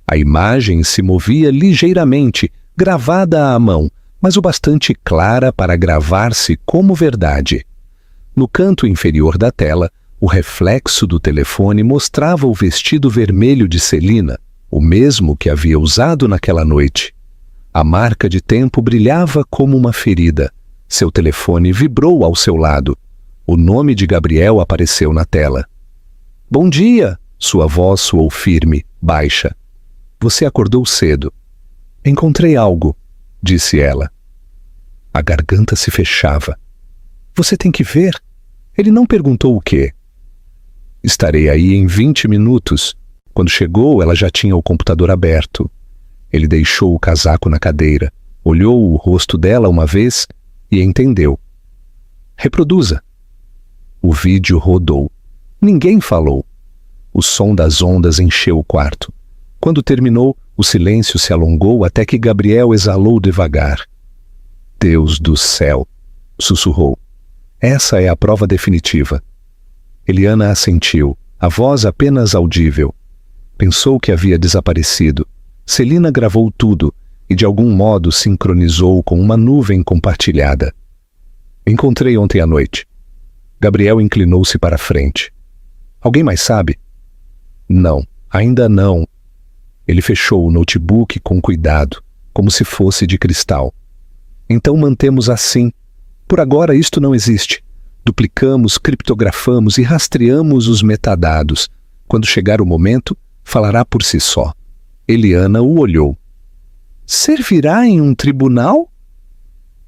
A imagem se movia ligeiramente, gravada à mão, mas o bastante clara para gravar-se como verdade. No canto inferior da tela, o reflexo do telefone mostrava o vestido vermelho de Celina, o mesmo que havia usado naquela noite. A marca de tempo brilhava como uma ferida. Seu telefone vibrou ao seu lado. O nome de Gabriel apareceu na tela. "Bom dia!" Sua voz soou firme, baixa. "Você acordou cedo." "Encontrei algo", disse ela. A garganta se fechava. "Você tem que ver." Ele não perguntou o quê. "Estarei aí em 20 minutos." Quando chegou, ela já tinha o computador aberto. Ele deixou o casaco na cadeira, olhou o rosto dela uma vez e entendeu. "Reproduza." O vídeo rodou. Ninguém falou. O som das ondas encheu o quarto. Quando terminou, o silêncio se alongou até que Gabriel exalou devagar. "Deus do céu!" sussurrou. "Essa é a prova definitiva." Eliana assentiu, a voz apenas audível. Pensou que havia desaparecido. Celina gravou tudo e de algum modo sincronizou com uma nuvem compartilhada. "Encontrei ontem à noite." Gabriel inclinou-se para a frente. "Alguém mais sabe?" "Não, ainda não." Ele fechou o notebook com cuidado, como se fosse de cristal. "Então mantemos assim. Por agora isto não existe. Duplicamos, criptografamos e rastreamos os metadados. Quando chegar o momento, falará por si só." Eliana o olhou. "Servirá em um tribunal?"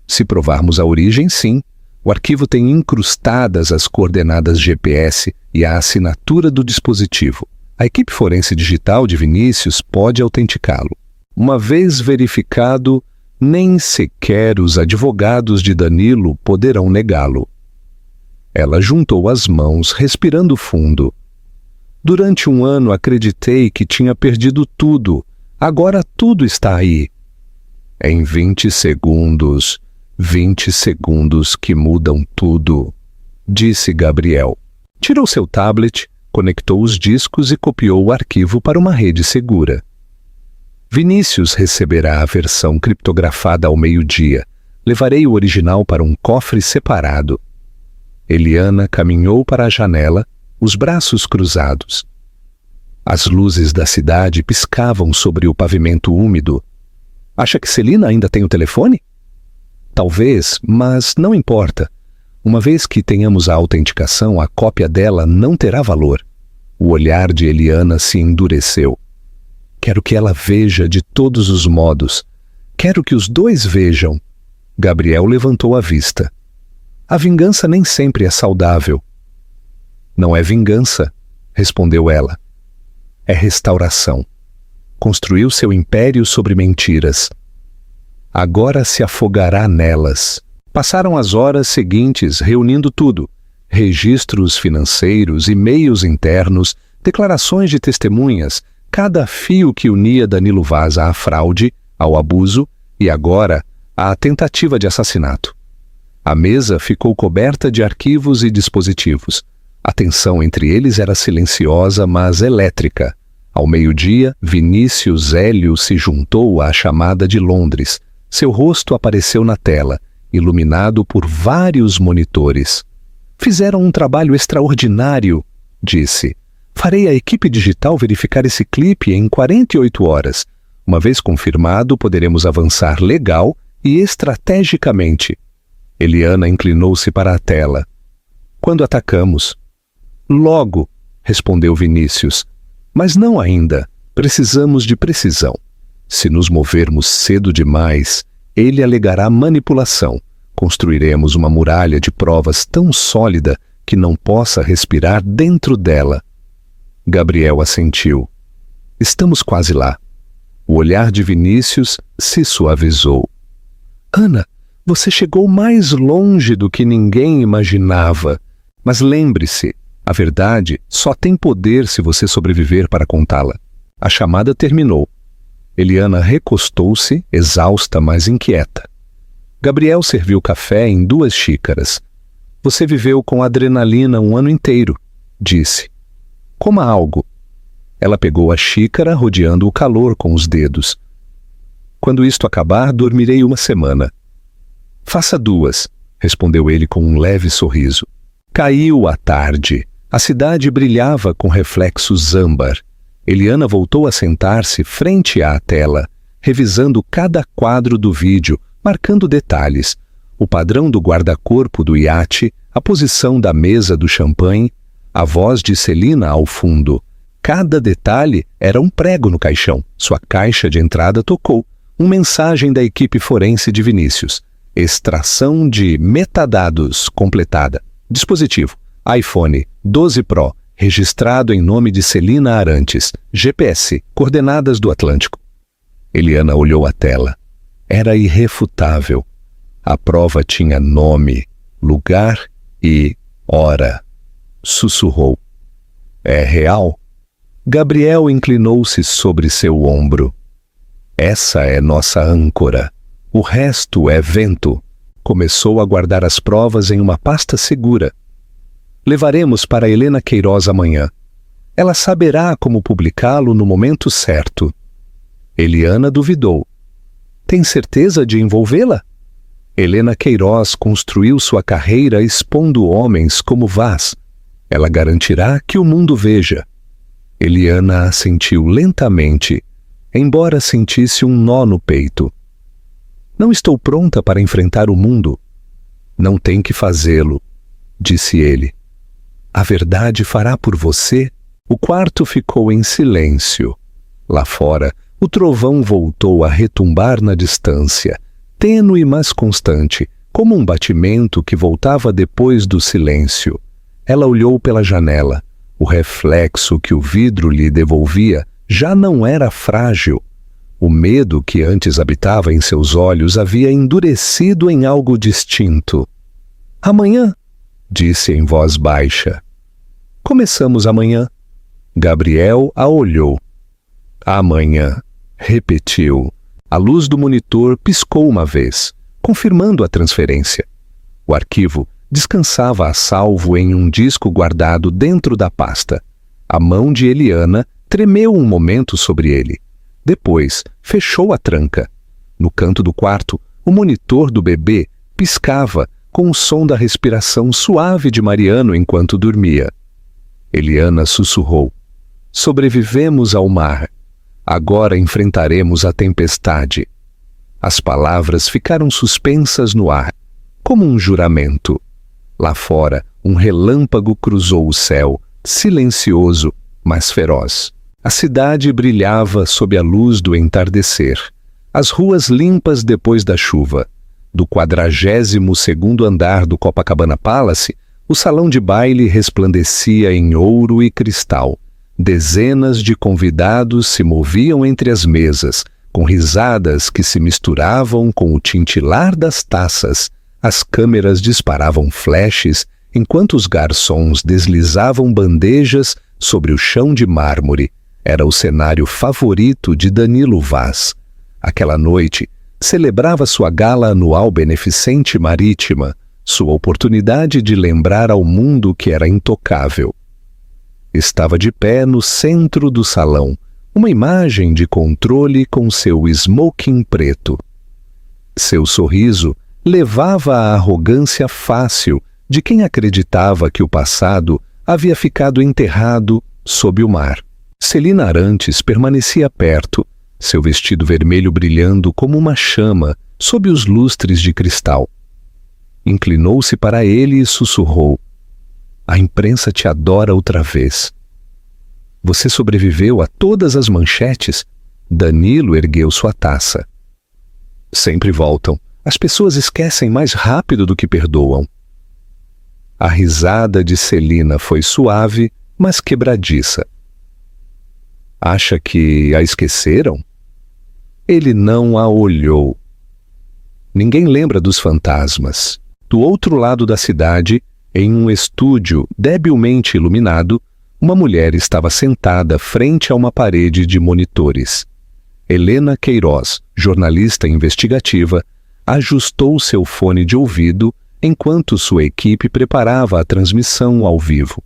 "Se provarmos a origem, sim. O arquivo tem incrustadas as coordenadas GPS e a assinatura do dispositivo. A equipe forense digital de Vinícius pode autenticá-lo. Uma vez verificado, nem sequer os advogados de Danilo poderão negá-lo." Ela juntou as mãos, respirando fundo. "Durante um ano acreditei que tinha perdido tudo. Agora tudo está aí." "Em 20 segundos... 20 segundos que mudam tudo", disse Gabriel. Tirou seu tablet, conectou os discos e copiou o arquivo para uma rede segura. "Vinícius receberá a versão criptografada ao meio-dia. Levarei o original para um cofre separado." Eliana caminhou para a janela, os braços cruzados. As luzes da cidade piscavam sobre o pavimento úmido. "Acha que Celina ainda tem o telefone?" "Talvez, mas não importa. Uma vez que tenhamos a autenticação, a cópia dela não terá valor." O olhar de Eliana se endureceu. "Quero que ela veja de todos os modos. Quero que os dois vejam." Gabriel levantou a vista. "A vingança nem sempre é saudável." "Não é vingança", respondeu ela. "É restauração. Construiu seu império sobre mentiras. Agora se afogará nelas." Passaram as horas seguintes reunindo tudo: registros financeiros, e-mails internos, declarações de testemunhas, cada fio que unia Danilo Vaz à fraude, ao abuso e agora à tentativa de assassinato. A mesa ficou coberta de arquivos e dispositivos. A tensão entre eles era silenciosa, mas elétrica. Ao meio-dia, Vinícius Hélio se juntou à chamada de Londres. Seu rosto apareceu na tela, iluminado por vários monitores. "Fizeram um trabalho extraordinário", disse. "Farei a equipe digital verificar esse clipe em 48 horas. Uma vez confirmado, poderemos avançar legal e estrategicamente." Eliana inclinou-se para a tela. "Quando atacamos?" "Logo", respondeu Vinícius. "Mas não ainda. Precisamos de precisão. Se nos movermos cedo demais, ele alegará manipulação. Construiremos uma muralha de provas tão sólida que não possa respirar dentro dela. Gabriel assentiu. Estamos quase lá. O olhar de Vinícius se suavizou. Ana, você chegou mais longe do que ninguém imaginava. Mas lembre-se, a verdade só tem poder se você sobreviver para contá-la. A chamada terminou. Eliana recostou-se, exausta, mas inquieta. Gabriel serviu café em 2 xícaras. Você viveu com adrenalina um ano inteiro, disse. Coma algo. Ela pegou a xícara, rodeando o calor com os dedos. Quando isto acabar, dormirei 1 semana. Faça 2, respondeu ele com um leve sorriso. Caiu a tarde. A cidade brilhava com reflexos âmbar. Eliana voltou a sentar-se frente à tela, revisando cada quadro do vídeo, marcando detalhes, o padrão do guarda-corpo do iate, a posição da mesa do champanhe, a voz de Celina ao fundo. Cada detalhe era um prego no caixão. Sua caixa de entrada tocou. Uma mensagem da equipe forense de Vinícius. Extração de metadados completada. Dispositivo: iPhone 12 Pro, registrado em nome de Celina Arantes. GPS, coordenadas do Atlântico. Eliana olhou a tela. Era irrefutável. A prova tinha nome, lugar e hora. Sussurrou. É real? Gabriel inclinou-se sobre seu ombro. Essa é nossa âncora. O resto é vento. Começou a guardar as provas em uma pasta segura. Levaremos para Helena Queiroz amanhã. Ela saberá como publicá-lo no momento certo. Eliana duvidou. Tem certeza de envolvê-la? Helena Queiroz construiu sua carreira expondo homens como Vaz. Ela garantirá que o mundo veja. Eliana assentiu lentamente, embora sentisse um nó no peito. Não estou pronta para enfrentar o mundo. Não tem que fazê-lo, disse ele. A verdade fará por você. O quarto ficou em silêncio. Lá fora, o trovão voltou a retumbar na distância, tênue mas constante, como um batimento que voltava depois do silêncio. Ela olhou pela janela. O reflexo que o vidro lhe devolvia já não era frágil. O medo que antes habitava em seus olhos havia endurecido em algo distinto. Amanhã, disse em voz baixa. Começamos amanhã. Gabriel a olhou. Amanhã, repetiu. A luz do monitor piscou uma vez, confirmando a transferência. O arquivo descansava a salvo em um disco guardado dentro da pasta. A mão de Eliana tremeu um momento sobre ele. Depois, fechou a tranca. No canto do quarto, o monitor do bebê piscava com o som da respiração suave de Mariano enquanto dormia. Eliana sussurrou. Sobrevivemos ao mar. Agora enfrentaremos a tempestade. As palavras ficaram suspensas no ar, como um juramento. Lá fora, um relâmpago cruzou o céu, silencioso, mas feroz. A cidade brilhava sob a luz do entardecer. As ruas limpas depois da chuva. Do 42º andar do Copacabana Palace, o salão de baile resplandecia em ouro e cristal. Dezenas de convidados se moviam entre as mesas, com risadas que se misturavam com o tintilar das taças. As câmeras disparavam flashes, enquanto os garçons deslizavam bandejas sobre o chão de mármore. Era o cenário favorito de Danilo Vaz. Aquela noite, celebrava sua gala anual beneficente marítima, sua oportunidade de lembrar ao mundo que era intocável. Estava de pé no centro do salão, uma imagem de controle com seu smoking preto. Seu sorriso levava à arrogância fácil de quem acreditava que o passado havia ficado enterrado sob o mar. Celina Arantes permanecia perto, seu vestido vermelho brilhando como uma chama sob os lustres de cristal. Inclinou-se para ele e sussurrou. A imprensa te adora outra vez. Você sobreviveu a todas as manchetes? Danilo ergueu sua taça. Sempre voltam. As pessoas esquecem mais rápido do que perdoam. A risada de Celina foi suave, mas quebradiça. Acha que a esqueceram? Ele não a olhou. Ninguém lembra dos fantasmas. Do outro lado da cidade, em um estúdio debilmente iluminado, uma mulher estava sentada frente a uma parede de monitores. Helena Queiroz, jornalista investigativa, ajustou seu fone de ouvido enquanto sua equipe preparava a transmissão ao vivo.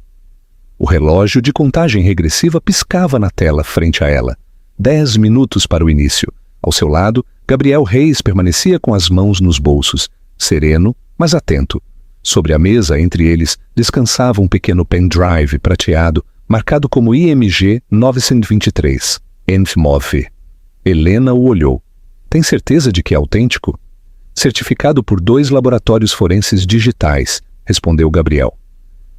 O relógio de contagem regressiva piscava na tela frente a ela. 10 minutos para o início. Ao seu lado, Gabriel Reis permanecia com as mãos nos bolsos, sereno, mas atento. Sobre a mesa, entre eles, descansava um pequeno pendrive prateado, marcado como IMG 923, ENFMOV. Helena o olhou. Tem certeza de que é autêntico? Certificado por 2 laboratórios forenses digitais, respondeu Gabriel.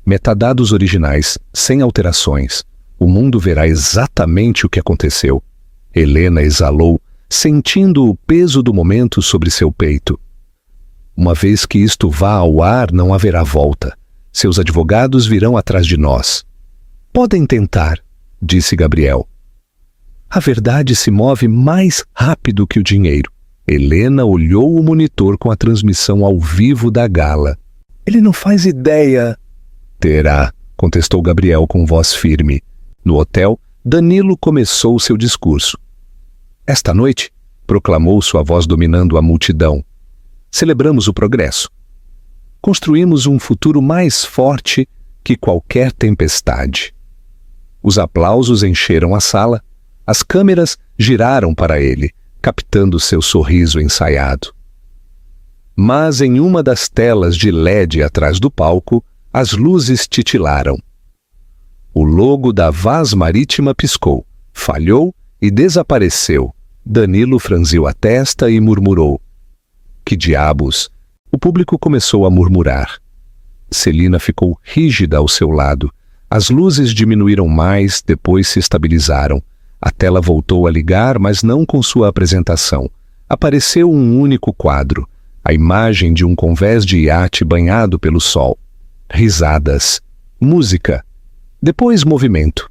Metadados originais, sem alterações. O mundo verá exatamente o que aconteceu. Helena exalou, sentindo o peso do momento sobre seu peito. Uma vez que isto vá ao ar, não haverá volta. Seus advogados virão atrás de nós. Podem tentar, disse Gabriel. A verdade se move mais rápido que o dinheiro. Helena olhou o monitor com a transmissão ao vivo da gala. Ele não faz ideia. Terá, contestou Gabriel com voz firme. No hotel, Danilo começou seu discurso. Esta noite, proclamou sua voz dominando a multidão, celebramos o progresso. Construímos um futuro mais forte que qualquer tempestade. Os aplausos encheram a sala, as câmeras giraram para ele, captando seu sorriso ensaiado. Mas em uma das telas de LED atrás do palco, as luzes titilaram. O logo da Vaz Marítima piscou, falhou e desapareceu. Danilo franziu a testa e murmurou. Que diabos! O público começou a murmurar. Celina ficou rígida ao seu lado. As luzes diminuíram mais, depois se estabilizaram. A tela voltou a ligar, mas não com sua apresentação. Apareceu um único quadro, a imagem de um convés de iate banhado pelo sol. Risadas, música, depois movimento.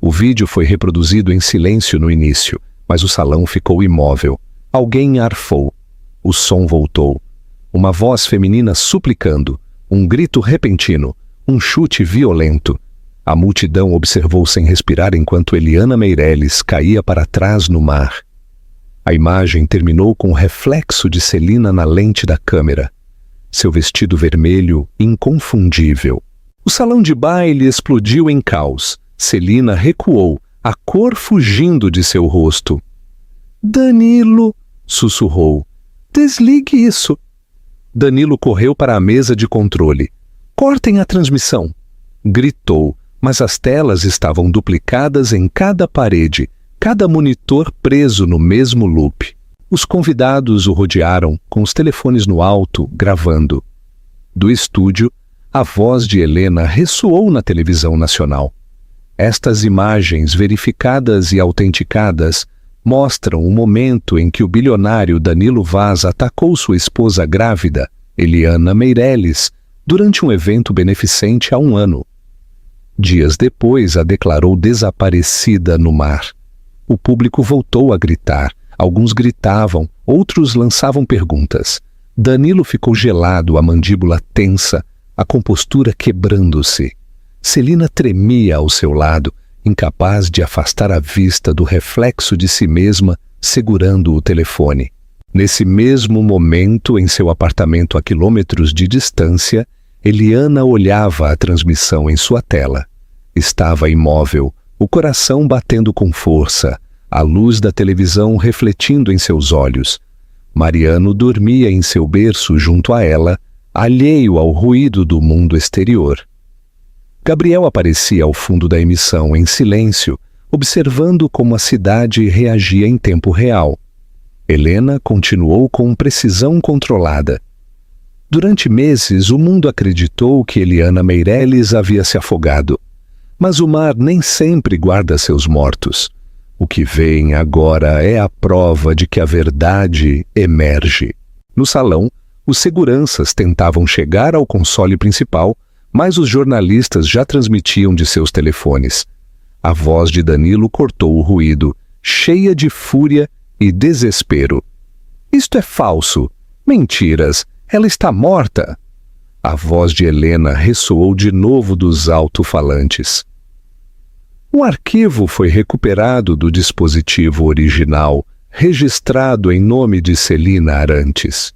O vídeo foi reproduzido em silêncio no início, mas o salão ficou imóvel. Alguém arfou. O som voltou. Uma voz feminina suplicando, um grito repentino, um chute violento. A multidão observou sem respirar enquanto Eliana Meirelles caía para trás no mar. A imagem terminou com o reflexo de Celina na lente da câmera. Seu vestido vermelho, inconfundível. O salão de baile explodiu em caos. Celina recuou, a cor fugindo de seu rosto. Danilo, sussurrou. Desligue isso. Danilo correu para a mesa de controle. Cortem a transmissão. Gritou, mas as telas estavam duplicadas em cada parede, cada monitor preso no mesmo loop. Os convidados o rodearam, com os telefones no alto, gravando. Do estúdio, a voz de Helena ressoou na televisão nacional. Estas imagens verificadas e autenticadas mostram o momento em que o bilionário Danilo Vaz atacou sua esposa grávida, Eliana Meirelles, durante um evento beneficente há 1 ano. Dias depois, a declarou desaparecida no mar. O público voltou a gritar. Alguns gritavam, outros lançavam perguntas. Danilo ficou gelado, a mandíbula tensa, a compostura quebrando-se. Celina tremia ao seu lado, incapaz de afastar a vista do reflexo de si mesma, segurando o telefone. Nesse mesmo momento, em seu apartamento a quilômetros de distância, Eliana olhava a transmissão em sua tela. Estava imóvel, o coração batendo com força, a luz da televisão refletindo em seus olhos. Mariano dormia em seu berço junto a ela, alheio ao ruído do mundo exterior. Gabriel aparecia ao fundo da emissão em silêncio, observando como a cidade reagia em tempo real. Helena continuou com precisão controlada. Durante meses, o mundo acreditou que Eliana Meirelles havia se afogado. Mas o mar nem sempre guarda seus mortos. O que vem agora é a prova de que a verdade emerge. No salão, os seguranças tentavam chegar ao console principal, mas os jornalistas já transmitiam de seus telefones. A voz de Danilo cortou o ruído, cheia de fúria e desespero. Isto é falso! Mentiras! Ela está morta! A voz de Helena ressoou de novo dos alto-falantes. O arquivo foi recuperado do dispositivo original, registrado em nome de Celina Arantes.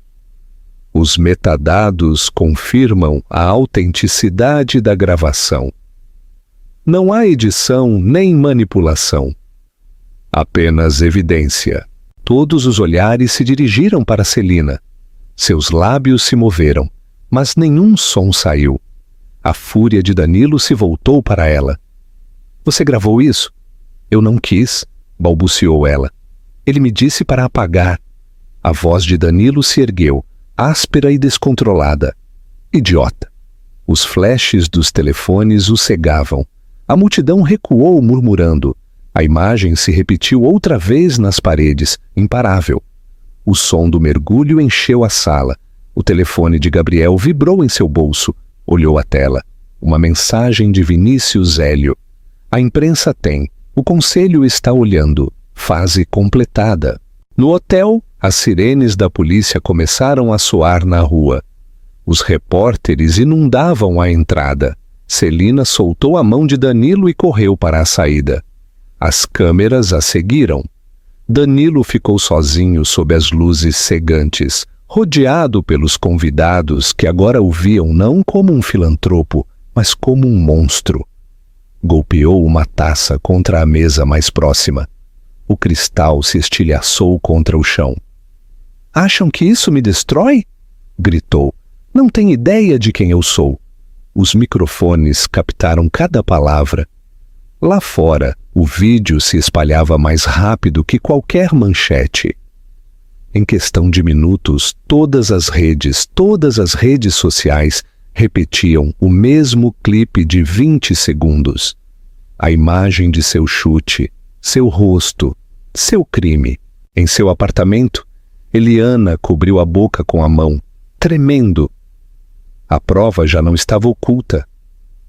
Os metadados confirmam a autenticidade da gravação. Não há edição nem manipulação. Apenas evidência. Todos os olhares se dirigiram para Celina. Seus lábios se moveram, mas nenhum som saiu. A fúria de Danilo se voltou para ela. Você gravou isso? Eu não quis, balbuciou ela. Ele me disse para apagar. A voz de Danilo se ergueu, áspera e descontrolada. Idiota. Os flashes dos telefones o cegavam. A multidão recuou murmurando. A imagem se repetiu outra vez nas paredes, imparável. O som do mergulho encheu a sala. O telefone de Gabriel vibrou em seu bolso. Olhou a tela. Uma mensagem de Vinícius Hélio. A imprensa tem. O conselho está olhando. Fase completada. No hotel, as sirenes da polícia começaram a soar na rua. Os repórteres inundavam a entrada. Celina soltou a mão de Danilo e correu para a saída. As câmeras a seguiram. Danilo ficou sozinho sob as luzes cegantes, rodeado pelos convidados que agora o viam não como um filantropo, mas como um monstro. Golpeou uma taça contra a mesa mais próxima. O cristal se estilhaçou contra o chão. Acham que isso me destrói? Gritou. Não tem ideia de quem eu sou. Os microfones captaram cada palavra. Lá fora, o vídeo se espalhava mais rápido que qualquer manchete. Em questão de minutos, todas as redes sociais repetiam o mesmo clipe de 20 segundos. A imagem de seu chute, seu rosto, seu crime. Em seu apartamento, Eliana cobriu a boca com a mão, tremendo. A prova já não estava oculta.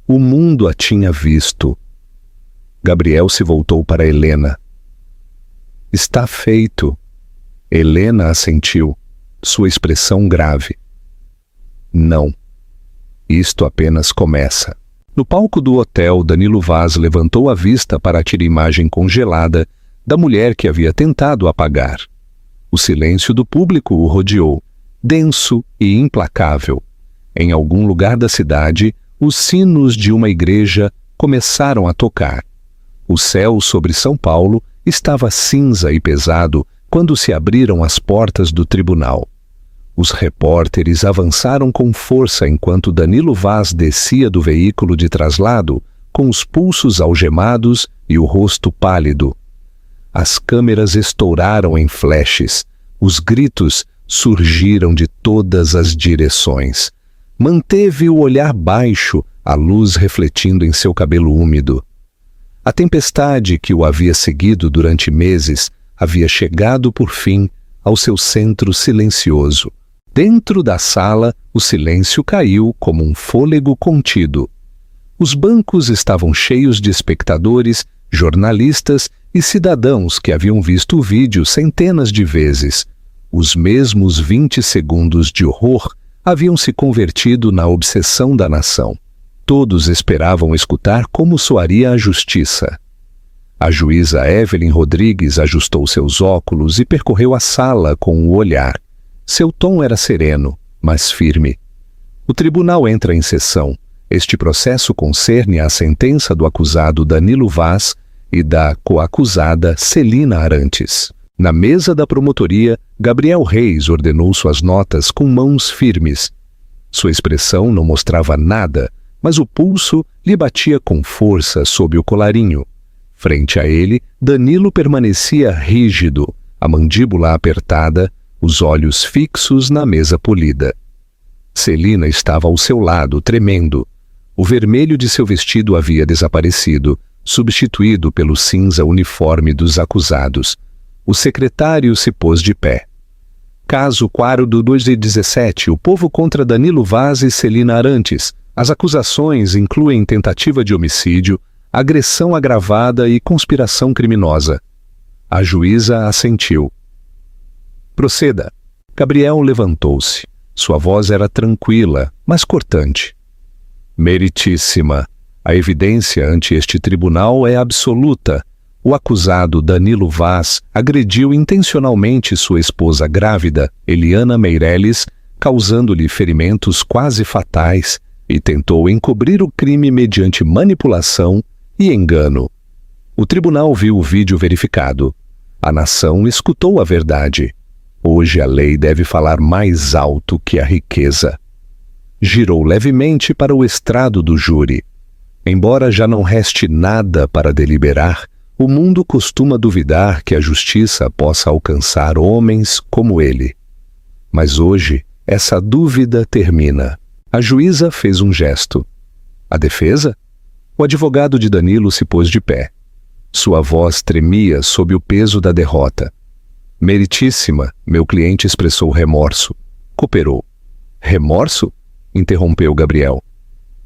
O mundo a tinha visto. Gabriel se voltou para Helena. Está feito. Helena assentiu, sua expressão grave. Não. Isto apenas começa. No palco do hotel, Danilo Vaz levantou a vista para a imagem congelada da mulher que havia tentado apagar. O silêncio do público o rodeou, denso e implacável. Em algum lugar da cidade, os sinos de uma igreja começaram a tocar. O céu sobre São Paulo estava cinza e pesado quando se abriram as portas do tribunal. Os repórteres avançaram com força enquanto Danilo Vaz descia do veículo de traslado, com os pulsos algemados e o rosto pálido. As câmeras estouraram em flashes. Os gritos surgiram de todas as direções. Manteve o olhar baixo, a luz refletindo em seu cabelo úmido. A tempestade que o havia seguido durante meses havia chegado, por fim, ao seu centro silencioso. Dentro da sala, o silêncio caiu como um fôlego contido. Os bancos estavam cheios de espectadores, jornalistas e cidadãos que haviam visto o vídeo centenas de vezes. Os mesmos 20 segundos de horror haviam se convertido na obsessão da nação. Todos esperavam escutar como soaria a justiça. A juíza Evelyn Rodrigues ajustou seus óculos e percorreu a sala com o olhar. Seu tom era sereno, mas firme. O tribunal entra em sessão. Este processo concerne a sentença do acusado Danilo Vaz e da coacusada Celina Arantes. Na mesa da promotoria, Gabriel Reis ordenou suas notas com mãos firmes. Sua expressão não mostrava nada, mas o pulso lhe batia com força sob o colarinho. Frente a ele, Danilo permanecia rígido, a mandíbula apertada, os olhos fixos na mesa polida. Celina estava ao seu lado, tremendo. O vermelho de seu vestido havia desaparecido, substituído pelo cinza uniforme dos acusados. O secretário se pôs de pé. Caso Quaro do 2017, o povo contra Danilo Vaz e Celina Arantes. As acusações incluem tentativa de homicídio, agressão agravada e conspiração criminosa. A juíza assentiu. Proceda. Gabriel levantou-se. Sua voz era tranquila, mas cortante. Meritíssima. A evidência ante este tribunal é absoluta. O acusado Danilo Vaz agrediu intencionalmente sua esposa grávida, Eliana Meirelles, causando-lhe ferimentos quase fatais, e tentou encobrir o crime mediante manipulação e engano. O tribunal viu o vídeo verificado. A nação escutou a verdade. Hoje a lei deve falar mais alto que a riqueza. Girou levemente para o estrado do júri. Embora já não reste nada para deliberar, o mundo costuma duvidar que a justiça possa alcançar homens como ele. Mas hoje, essa dúvida termina. A juíza fez um gesto. A defesa? O advogado de Danilo se pôs de pé. Sua voz tremia sob o peso da derrota. Meritíssima, meu cliente expressou remorso. Cooperou. Remorso? Interrompeu Gabriel.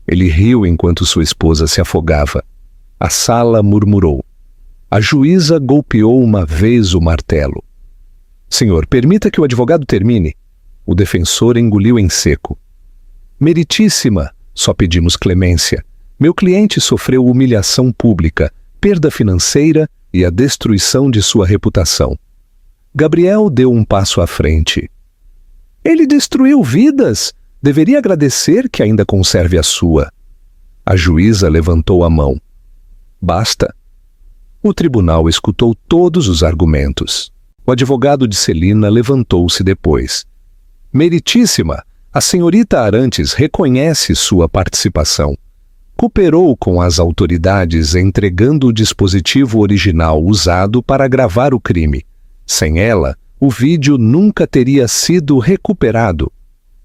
Ele riu enquanto sua esposa se afogava. A sala murmurou. A juíza golpeou uma vez o martelo. Senhor, permita que o advogado termine. O defensor engoliu em seco. Meritíssima, só pedimos clemência. Meu cliente sofreu humilhação pública, perda financeira e a destruição de sua reputação. Gabriel deu um passo à frente. Ele destruiu vidas. Deveria agradecer que ainda conserve a sua. A juíza levantou a mão. Basta. O tribunal escutou todos os argumentos. O advogado de Celina levantou-se depois. Meritíssima, a senhorita Arantes reconhece sua participação. Cooperou com as autoridades entregando o dispositivo original usado para gravar o crime. Sem ela, o vídeo nunca teria sido recuperado.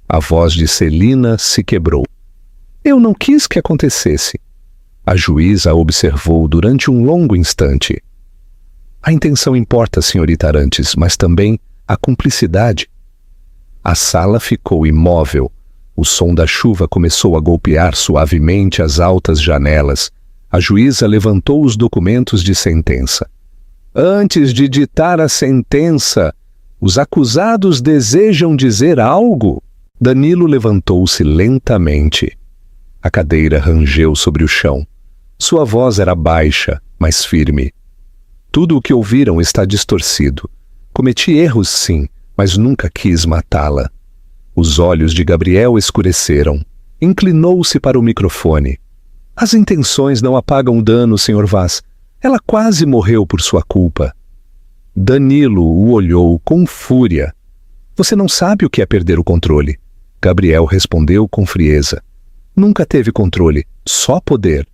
A voz de Celina se quebrou. Eu não quis que acontecesse. A juíza observou durante um longo instante. A intenção importa, senhorita Arantes, mas também a cumplicidade. A sala ficou imóvel. O som da chuva começou a golpear suavemente as altas janelas. A juíza levantou os documentos de sentença. Antes de ditar a sentença, os acusados desejam dizer algo? Danilo levantou-se lentamente. A cadeira rangeu sobre o chão. Sua voz era baixa, mas firme. Tudo o que ouviram está distorcido. Cometi erros, sim, mas nunca quis matá-la. Os olhos de Gabriel escureceram. Inclinou-se para o microfone. As intenções não apagam o dano, Sr. Vaz. Ela quase morreu por sua culpa. Danilo o olhou com fúria. Você não sabe o que é perder o controle. Gabriel respondeu com frieza. Nunca teve controle, só poder.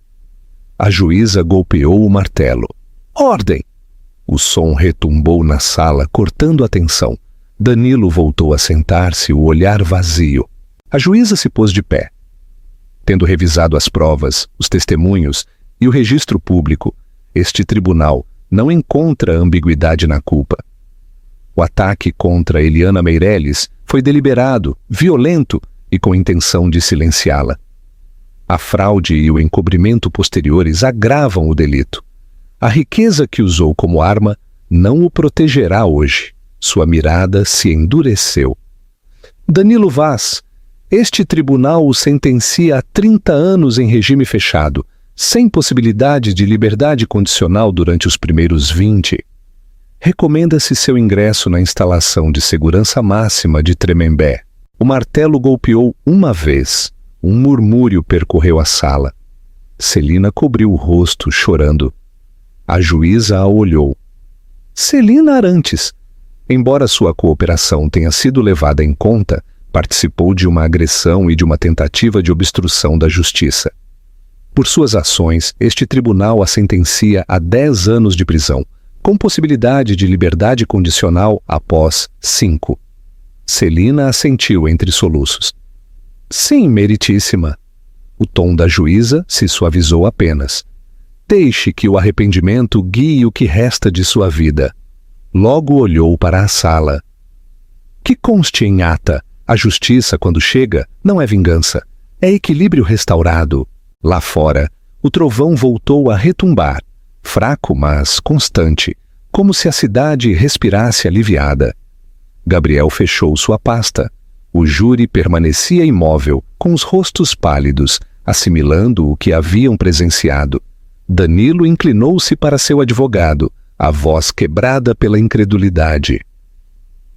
A juíza golpeou o martelo. Ordem! O som retumbou na sala, cortando a tensão. Danilo voltou a sentar-se, o olhar vazio. A juíza se pôs de pé. Tendo revisado as provas, os testemunhos e o registro público, este tribunal não encontra ambiguidade na culpa. O ataque contra Eliana Meirelles foi deliberado, violento e com intenção de silenciá-la. A fraude e o encobrimento posteriores agravam o delito. A riqueza que usou como arma não o protegerá hoje. Sua mirada se endureceu. Danilo Vaz, este tribunal o sentencia a 30 anos em regime fechado, sem possibilidade de liberdade condicional durante os primeiros 20. Recomenda-se seu ingresso na instalação de segurança máxima de Tremembé. O martelo golpeou uma vez. Um murmúrio percorreu a sala. Celina cobriu o rosto, chorando. A juíza a olhou. Celina Arantes, embora sua cooperação tenha sido levada em conta, participou de uma agressão e de uma tentativa de obstrução da justiça. Por suas ações, este tribunal a sentencia a 10 anos de prisão, com possibilidade de liberdade condicional após 5. Celina assentiu entre soluços. Sim, meritíssima. O tom da juíza se suavizou apenas. Deixe que o arrependimento guie o que resta de sua vida. Logo olhou para a sala. Que conste em ata, a justiça, quando chega, não é vingança, é equilíbrio restaurado. Lá fora, o trovão voltou a retumbar, fraco, mas constante, como se a cidade respirasse aliviada. Gabriel fechou sua pasta. O júri permanecia imóvel, com os rostos pálidos, assimilando o que haviam presenciado. Danilo inclinou-se para seu advogado, a voz quebrada pela incredulidade.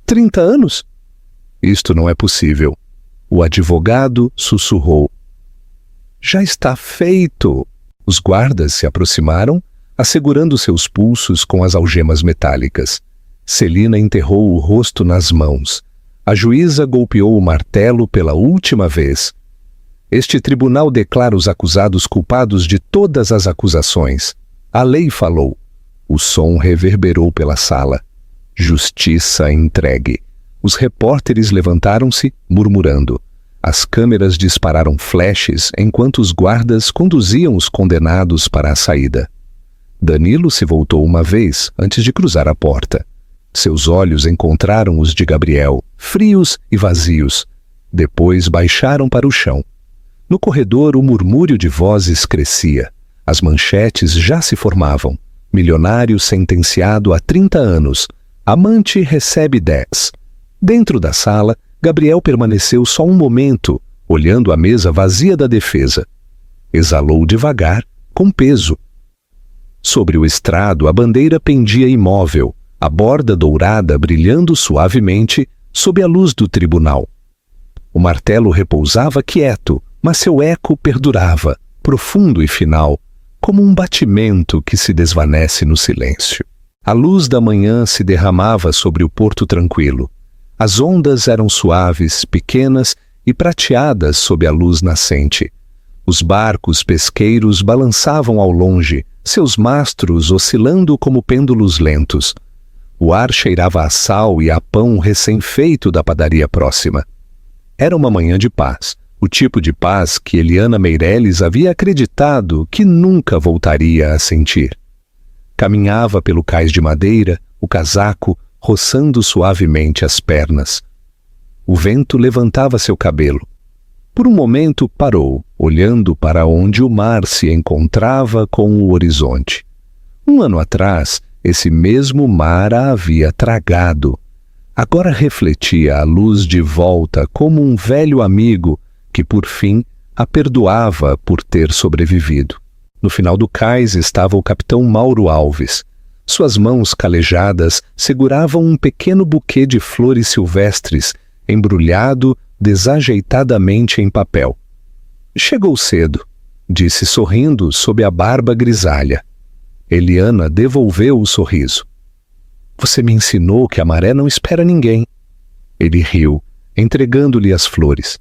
30 anos? Isto não é possível. O advogado sussurrou. Já está feito. Os guardas se aproximaram, assegurando seus pulsos com as algemas metálicas. Celina enterrou o rosto nas mãos. A juíza golpeou o martelo pela última vez. Este tribunal declara os acusados culpados de todas as acusações. A lei falou. O som reverberou pela sala. Justiça entregue. Os repórteres levantaram-se, murmurando. As câmeras dispararam flashes enquanto os guardas conduziam os condenados para a saída. Danilo se voltou uma vez antes de cruzar a porta. Seus olhos encontraram os de Gabriel, frios e vazios. Depois baixaram para o chão. No corredor, o murmúrio de vozes crescia. As manchetes já se formavam. Milionário sentenciado a 30 anos. Amante recebe 10. Dentro da sala, Gabriel permaneceu só um momento, olhando a mesa vazia da defesa. Exalou devagar, com peso. Sobre o estrado, a bandeira pendia imóvel, a borda dourada brilhando suavemente sob a luz do tribunal. O martelo repousava quieto, mas seu eco perdurava, profundo e final, como um batimento que se desvanece no silêncio. A luz da manhã se derramava sobre o porto tranquilo. As ondas eram suaves, pequenas e prateadas sob a luz nascente. Os barcos pesqueiros balançavam ao longe, seus mastros oscilando como pêndulos lentos. O ar cheirava a sal e a pão recém-feito da padaria próxima. Era uma manhã de paz, o tipo de paz que Eliana Meireles havia acreditado que nunca voltaria a sentir. Caminhava pelo cais de madeira, o casaco roçando suavemente as pernas. O vento levantava seu cabelo. Por um momento parou, olhando para onde o mar se encontrava com o horizonte. Um ano atrás, esse mesmo mar a havia tragado. Agora refletia a luz de volta como um velho amigo que, por fim, a perdoava por ter sobrevivido. No final do cais estava o capitão Mauro Alves. Suas mãos calejadas seguravam um pequeno buquê de flores silvestres, embrulhado desajeitadamente em papel. Chegou cedo, disse sorrindo sob a barba grisalha. Eliana devolveu o sorriso. Você me ensinou que a maré não espera ninguém. Ele riu, entregando-lhe as flores.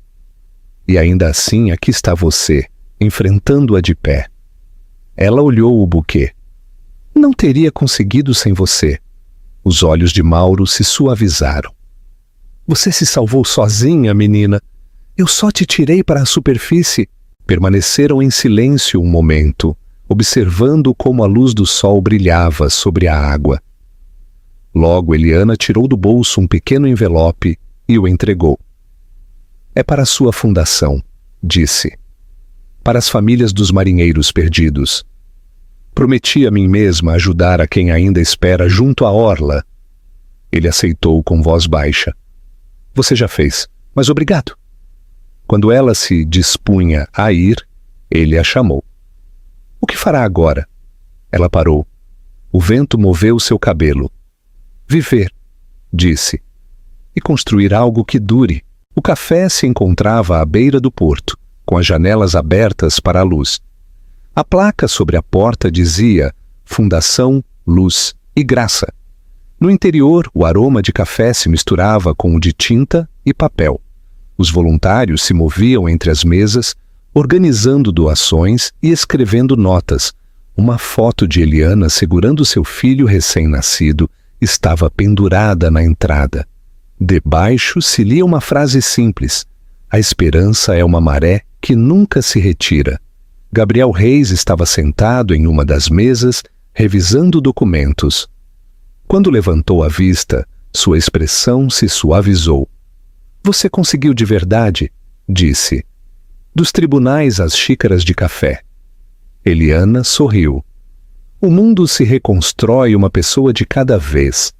E ainda assim aqui está você, enfrentando-a de pé. Ela olhou o buquê. Não teria conseguido sem você. Os olhos de Mauro se suavizaram. Você se salvou sozinha, menina. Eu só te tirei para a superfície. Permaneceram em silêncio um momento, observando como a luz do sol brilhava sobre a água. Logo, Eliana tirou do bolso um pequeno envelope e o entregou. É para a sua fundação, disse. Para as famílias dos marinheiros perdidos. Prometi a mim mesma ajudar a quem ainda espera junto à orla. Ele aceitou com voz baixa. Você já fez, mas obrigado. Quando ela se dispunha a ir, ele a chamou. O que fará agora? Ela parou. O vento moveu seu cabelo. Viver, disse. E construir algo que dure. O café se encontrava à beira do porto, com as janelas abertas para a luz. A placa sobre a porta dizia Fundação, Luz e Graça. No interior, o aroma de café se misturava com o de tinta e papel. Os voluntários se moviam entre as mesas, organizando doações e escrevendo notas. Uma foto de Eliana segurando seu filho recém-nascido estava pendurada na entrada. Debaixo se lia uma frase simples: a esperança é uma maré que nunca se retira. Gabriel Reis estava sentado em uma das mesas, revisando documentos. Quando levantou a vista, Sua expressão se suavizou. Você conseguiu de verdade, disse. Dos tribunais às xícaras de café. Eliana sorriu. O mundo se reconstrói uma pessoa de cada vez.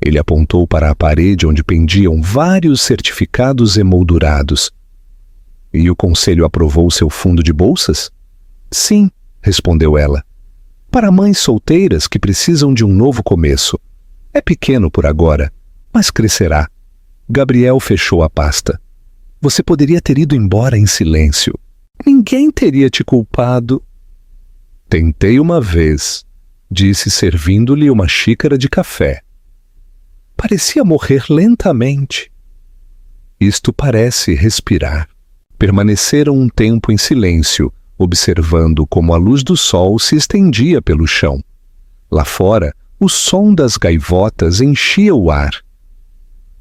Ele apontou para a parede onde pendiam vários certificados emoldurados. E o conselho aprovou seu fundo de bolsas? Sim, respondeu ela. Para mães solteiras que precisam de um novo começo. É pequeno por agora, mas crescerá. Gabriel fechou a pasta. Você poderia ter ido embora em silêncio. Ninguém teria te culpado. Tentei uma vez, disse servindo-lhe uma xícara de café. Parecia morrer lentamente. Isto parece respirar. Permaneceram um tempo em silêncio, observando como a luz do sol se estendia pelo chão. Lá fora, o som das gaivotas enchia o ar.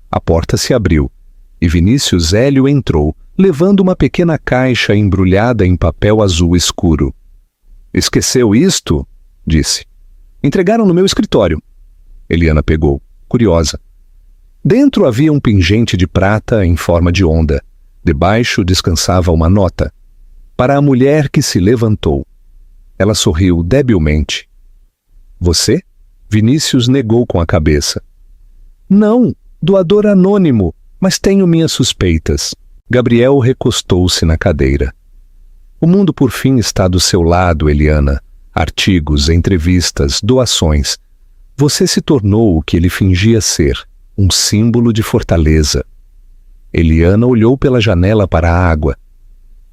A porta se abriu, e Vinícius Hélio entrou, levando uma pequena caixa embrulhada em papel azul escuro. Esqueceu isto? Disse. Entregaram no meu escritório. Eliana pegou, curiosa. Dentro havia um pingente de prata em forma de onda. Debaixo descansava uma nota. Para a mulher que se levantou. Ela sorriu debilmente. Você? Vinícius negou com a cabeça. Não, doador anônimo, mas tenho minhas suspeitas. Gabriel recostou-se na cadeira. O mundo por fim está do seu lado, Eliana. Artigos, entrevistas, doações. Você se tornou o que ele fingia ser, um símbolo de fortaleza. Eliana olhou pela janela para a água.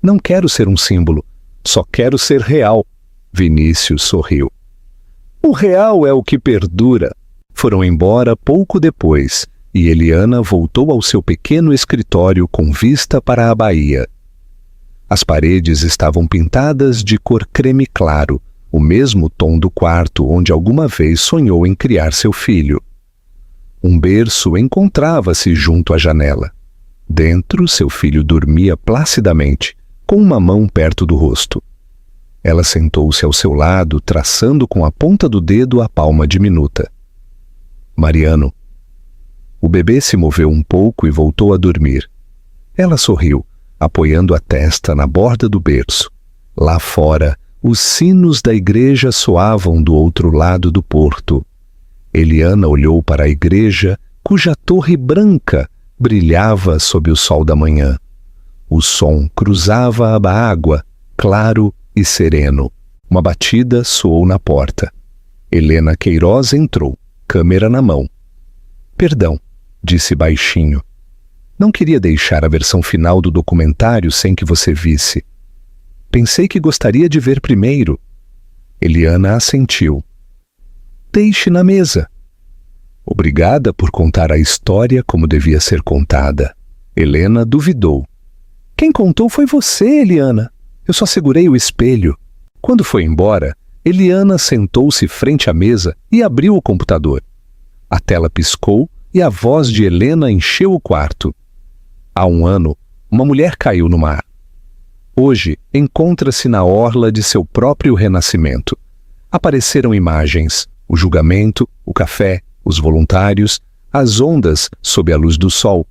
Não quero ser um símbolo, só quero ser real. Vinícius sorriu. O real é o que perdura. Foram embora pouco depois, e Eliana voltou ao seu pequeno escritório com vista para a baía. As paredes estavam pintadas de cor creme claro, o mesmo tom do quarto onde alguma vez sonhou em criar seu filho. Um berço encontrava-se junto à janela. Dentro, seu filho dormia placidamente, com uma mão perto do rosto. Ela sentou-se ao seu lado, traçando com a ponta do dedo a palma diminuta. Mariano. O bebê se moveu um pouco e voltou a dormir. Ela sorriu, apoiando a testa na borda do berço. Lá fora, os sinos da igreja soavam do outro lado do porto. Eliana olhou para a igreja, cuja torre branca brilhava sob o sol da manhã. O som cruzava a água, claro e sereno. Uma batida soou na porta. Helena Queiroz entrou, câmera na mão. Perdão, disse baixinho. Não queria deixar a versão final do documentário sem que você visse. Pensei que gostaria de ver primeiro. Eliana assentiu. Deixe na mesa. Obrigada por contar a história como devia ser contada. Helena duvidou. Quem contou foi você, Eliana. Eu só segurei o espelho. Quando foi embora, Eliana sentou-se frente à mesa e abriu o computador. A tela piscou e a voz de Helena encheu o quarto. Há 1 ano, uma mulher caiu no mar. Hoje, encontra-se na orla de seu próprio renascimento. Apareceram imagens, o julgamento, o café, os voluntários, as ondas sob a luz do sol.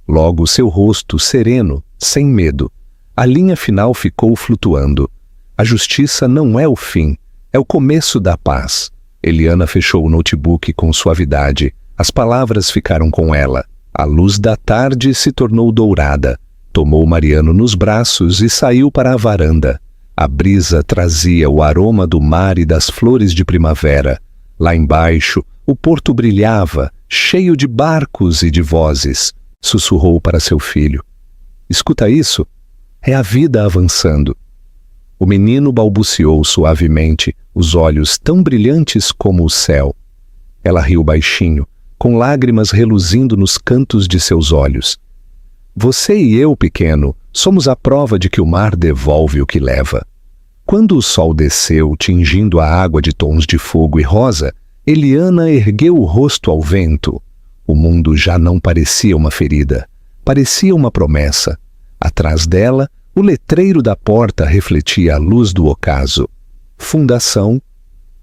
Logo seu rosto sereno, sem medo. A linha final ficou flutuando. A justiça não é o fim, é o começo da paz. Eliana fechou o notebook com suavidade. As palavras ficaram com ela. A luz da tarde se tornou dourada. Tomou Mariano nos braços e saiu para a varanda. A brisa trazia o aroma do mar e das flores de primavera. Lá embaixo, o porto brilhava, cheio de barcos e de vozes. Sussurrou para seu filho. Escuta isso? É a vida avançando. O menino balbuciou suavemente, os olhos tão brilhantes como o céu. Ela riu baixinho, com lágrimas reluzindo nos cantos de seus olhos. Você e eu, pequeno, somos a prova de que o mar devolve o que leva. Quando o sol desceu, tingindo a água de tons de fogo e rosa, Eliana ergueu o rosto ao vento. O mundo já não parecia uma ferida, parecia uma promessa. Atrás dela, o letreiro da porta refletia a luz do ocaso. Fundação,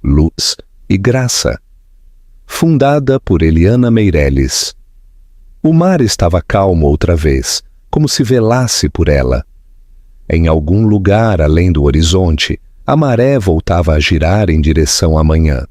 luz e graça. fundada por Eliana Meirelles. O mar estava calmo outra vez, como se velasse por ela. Em algum lugar além do horizonte, a maré voltava a girar em direção à manhã.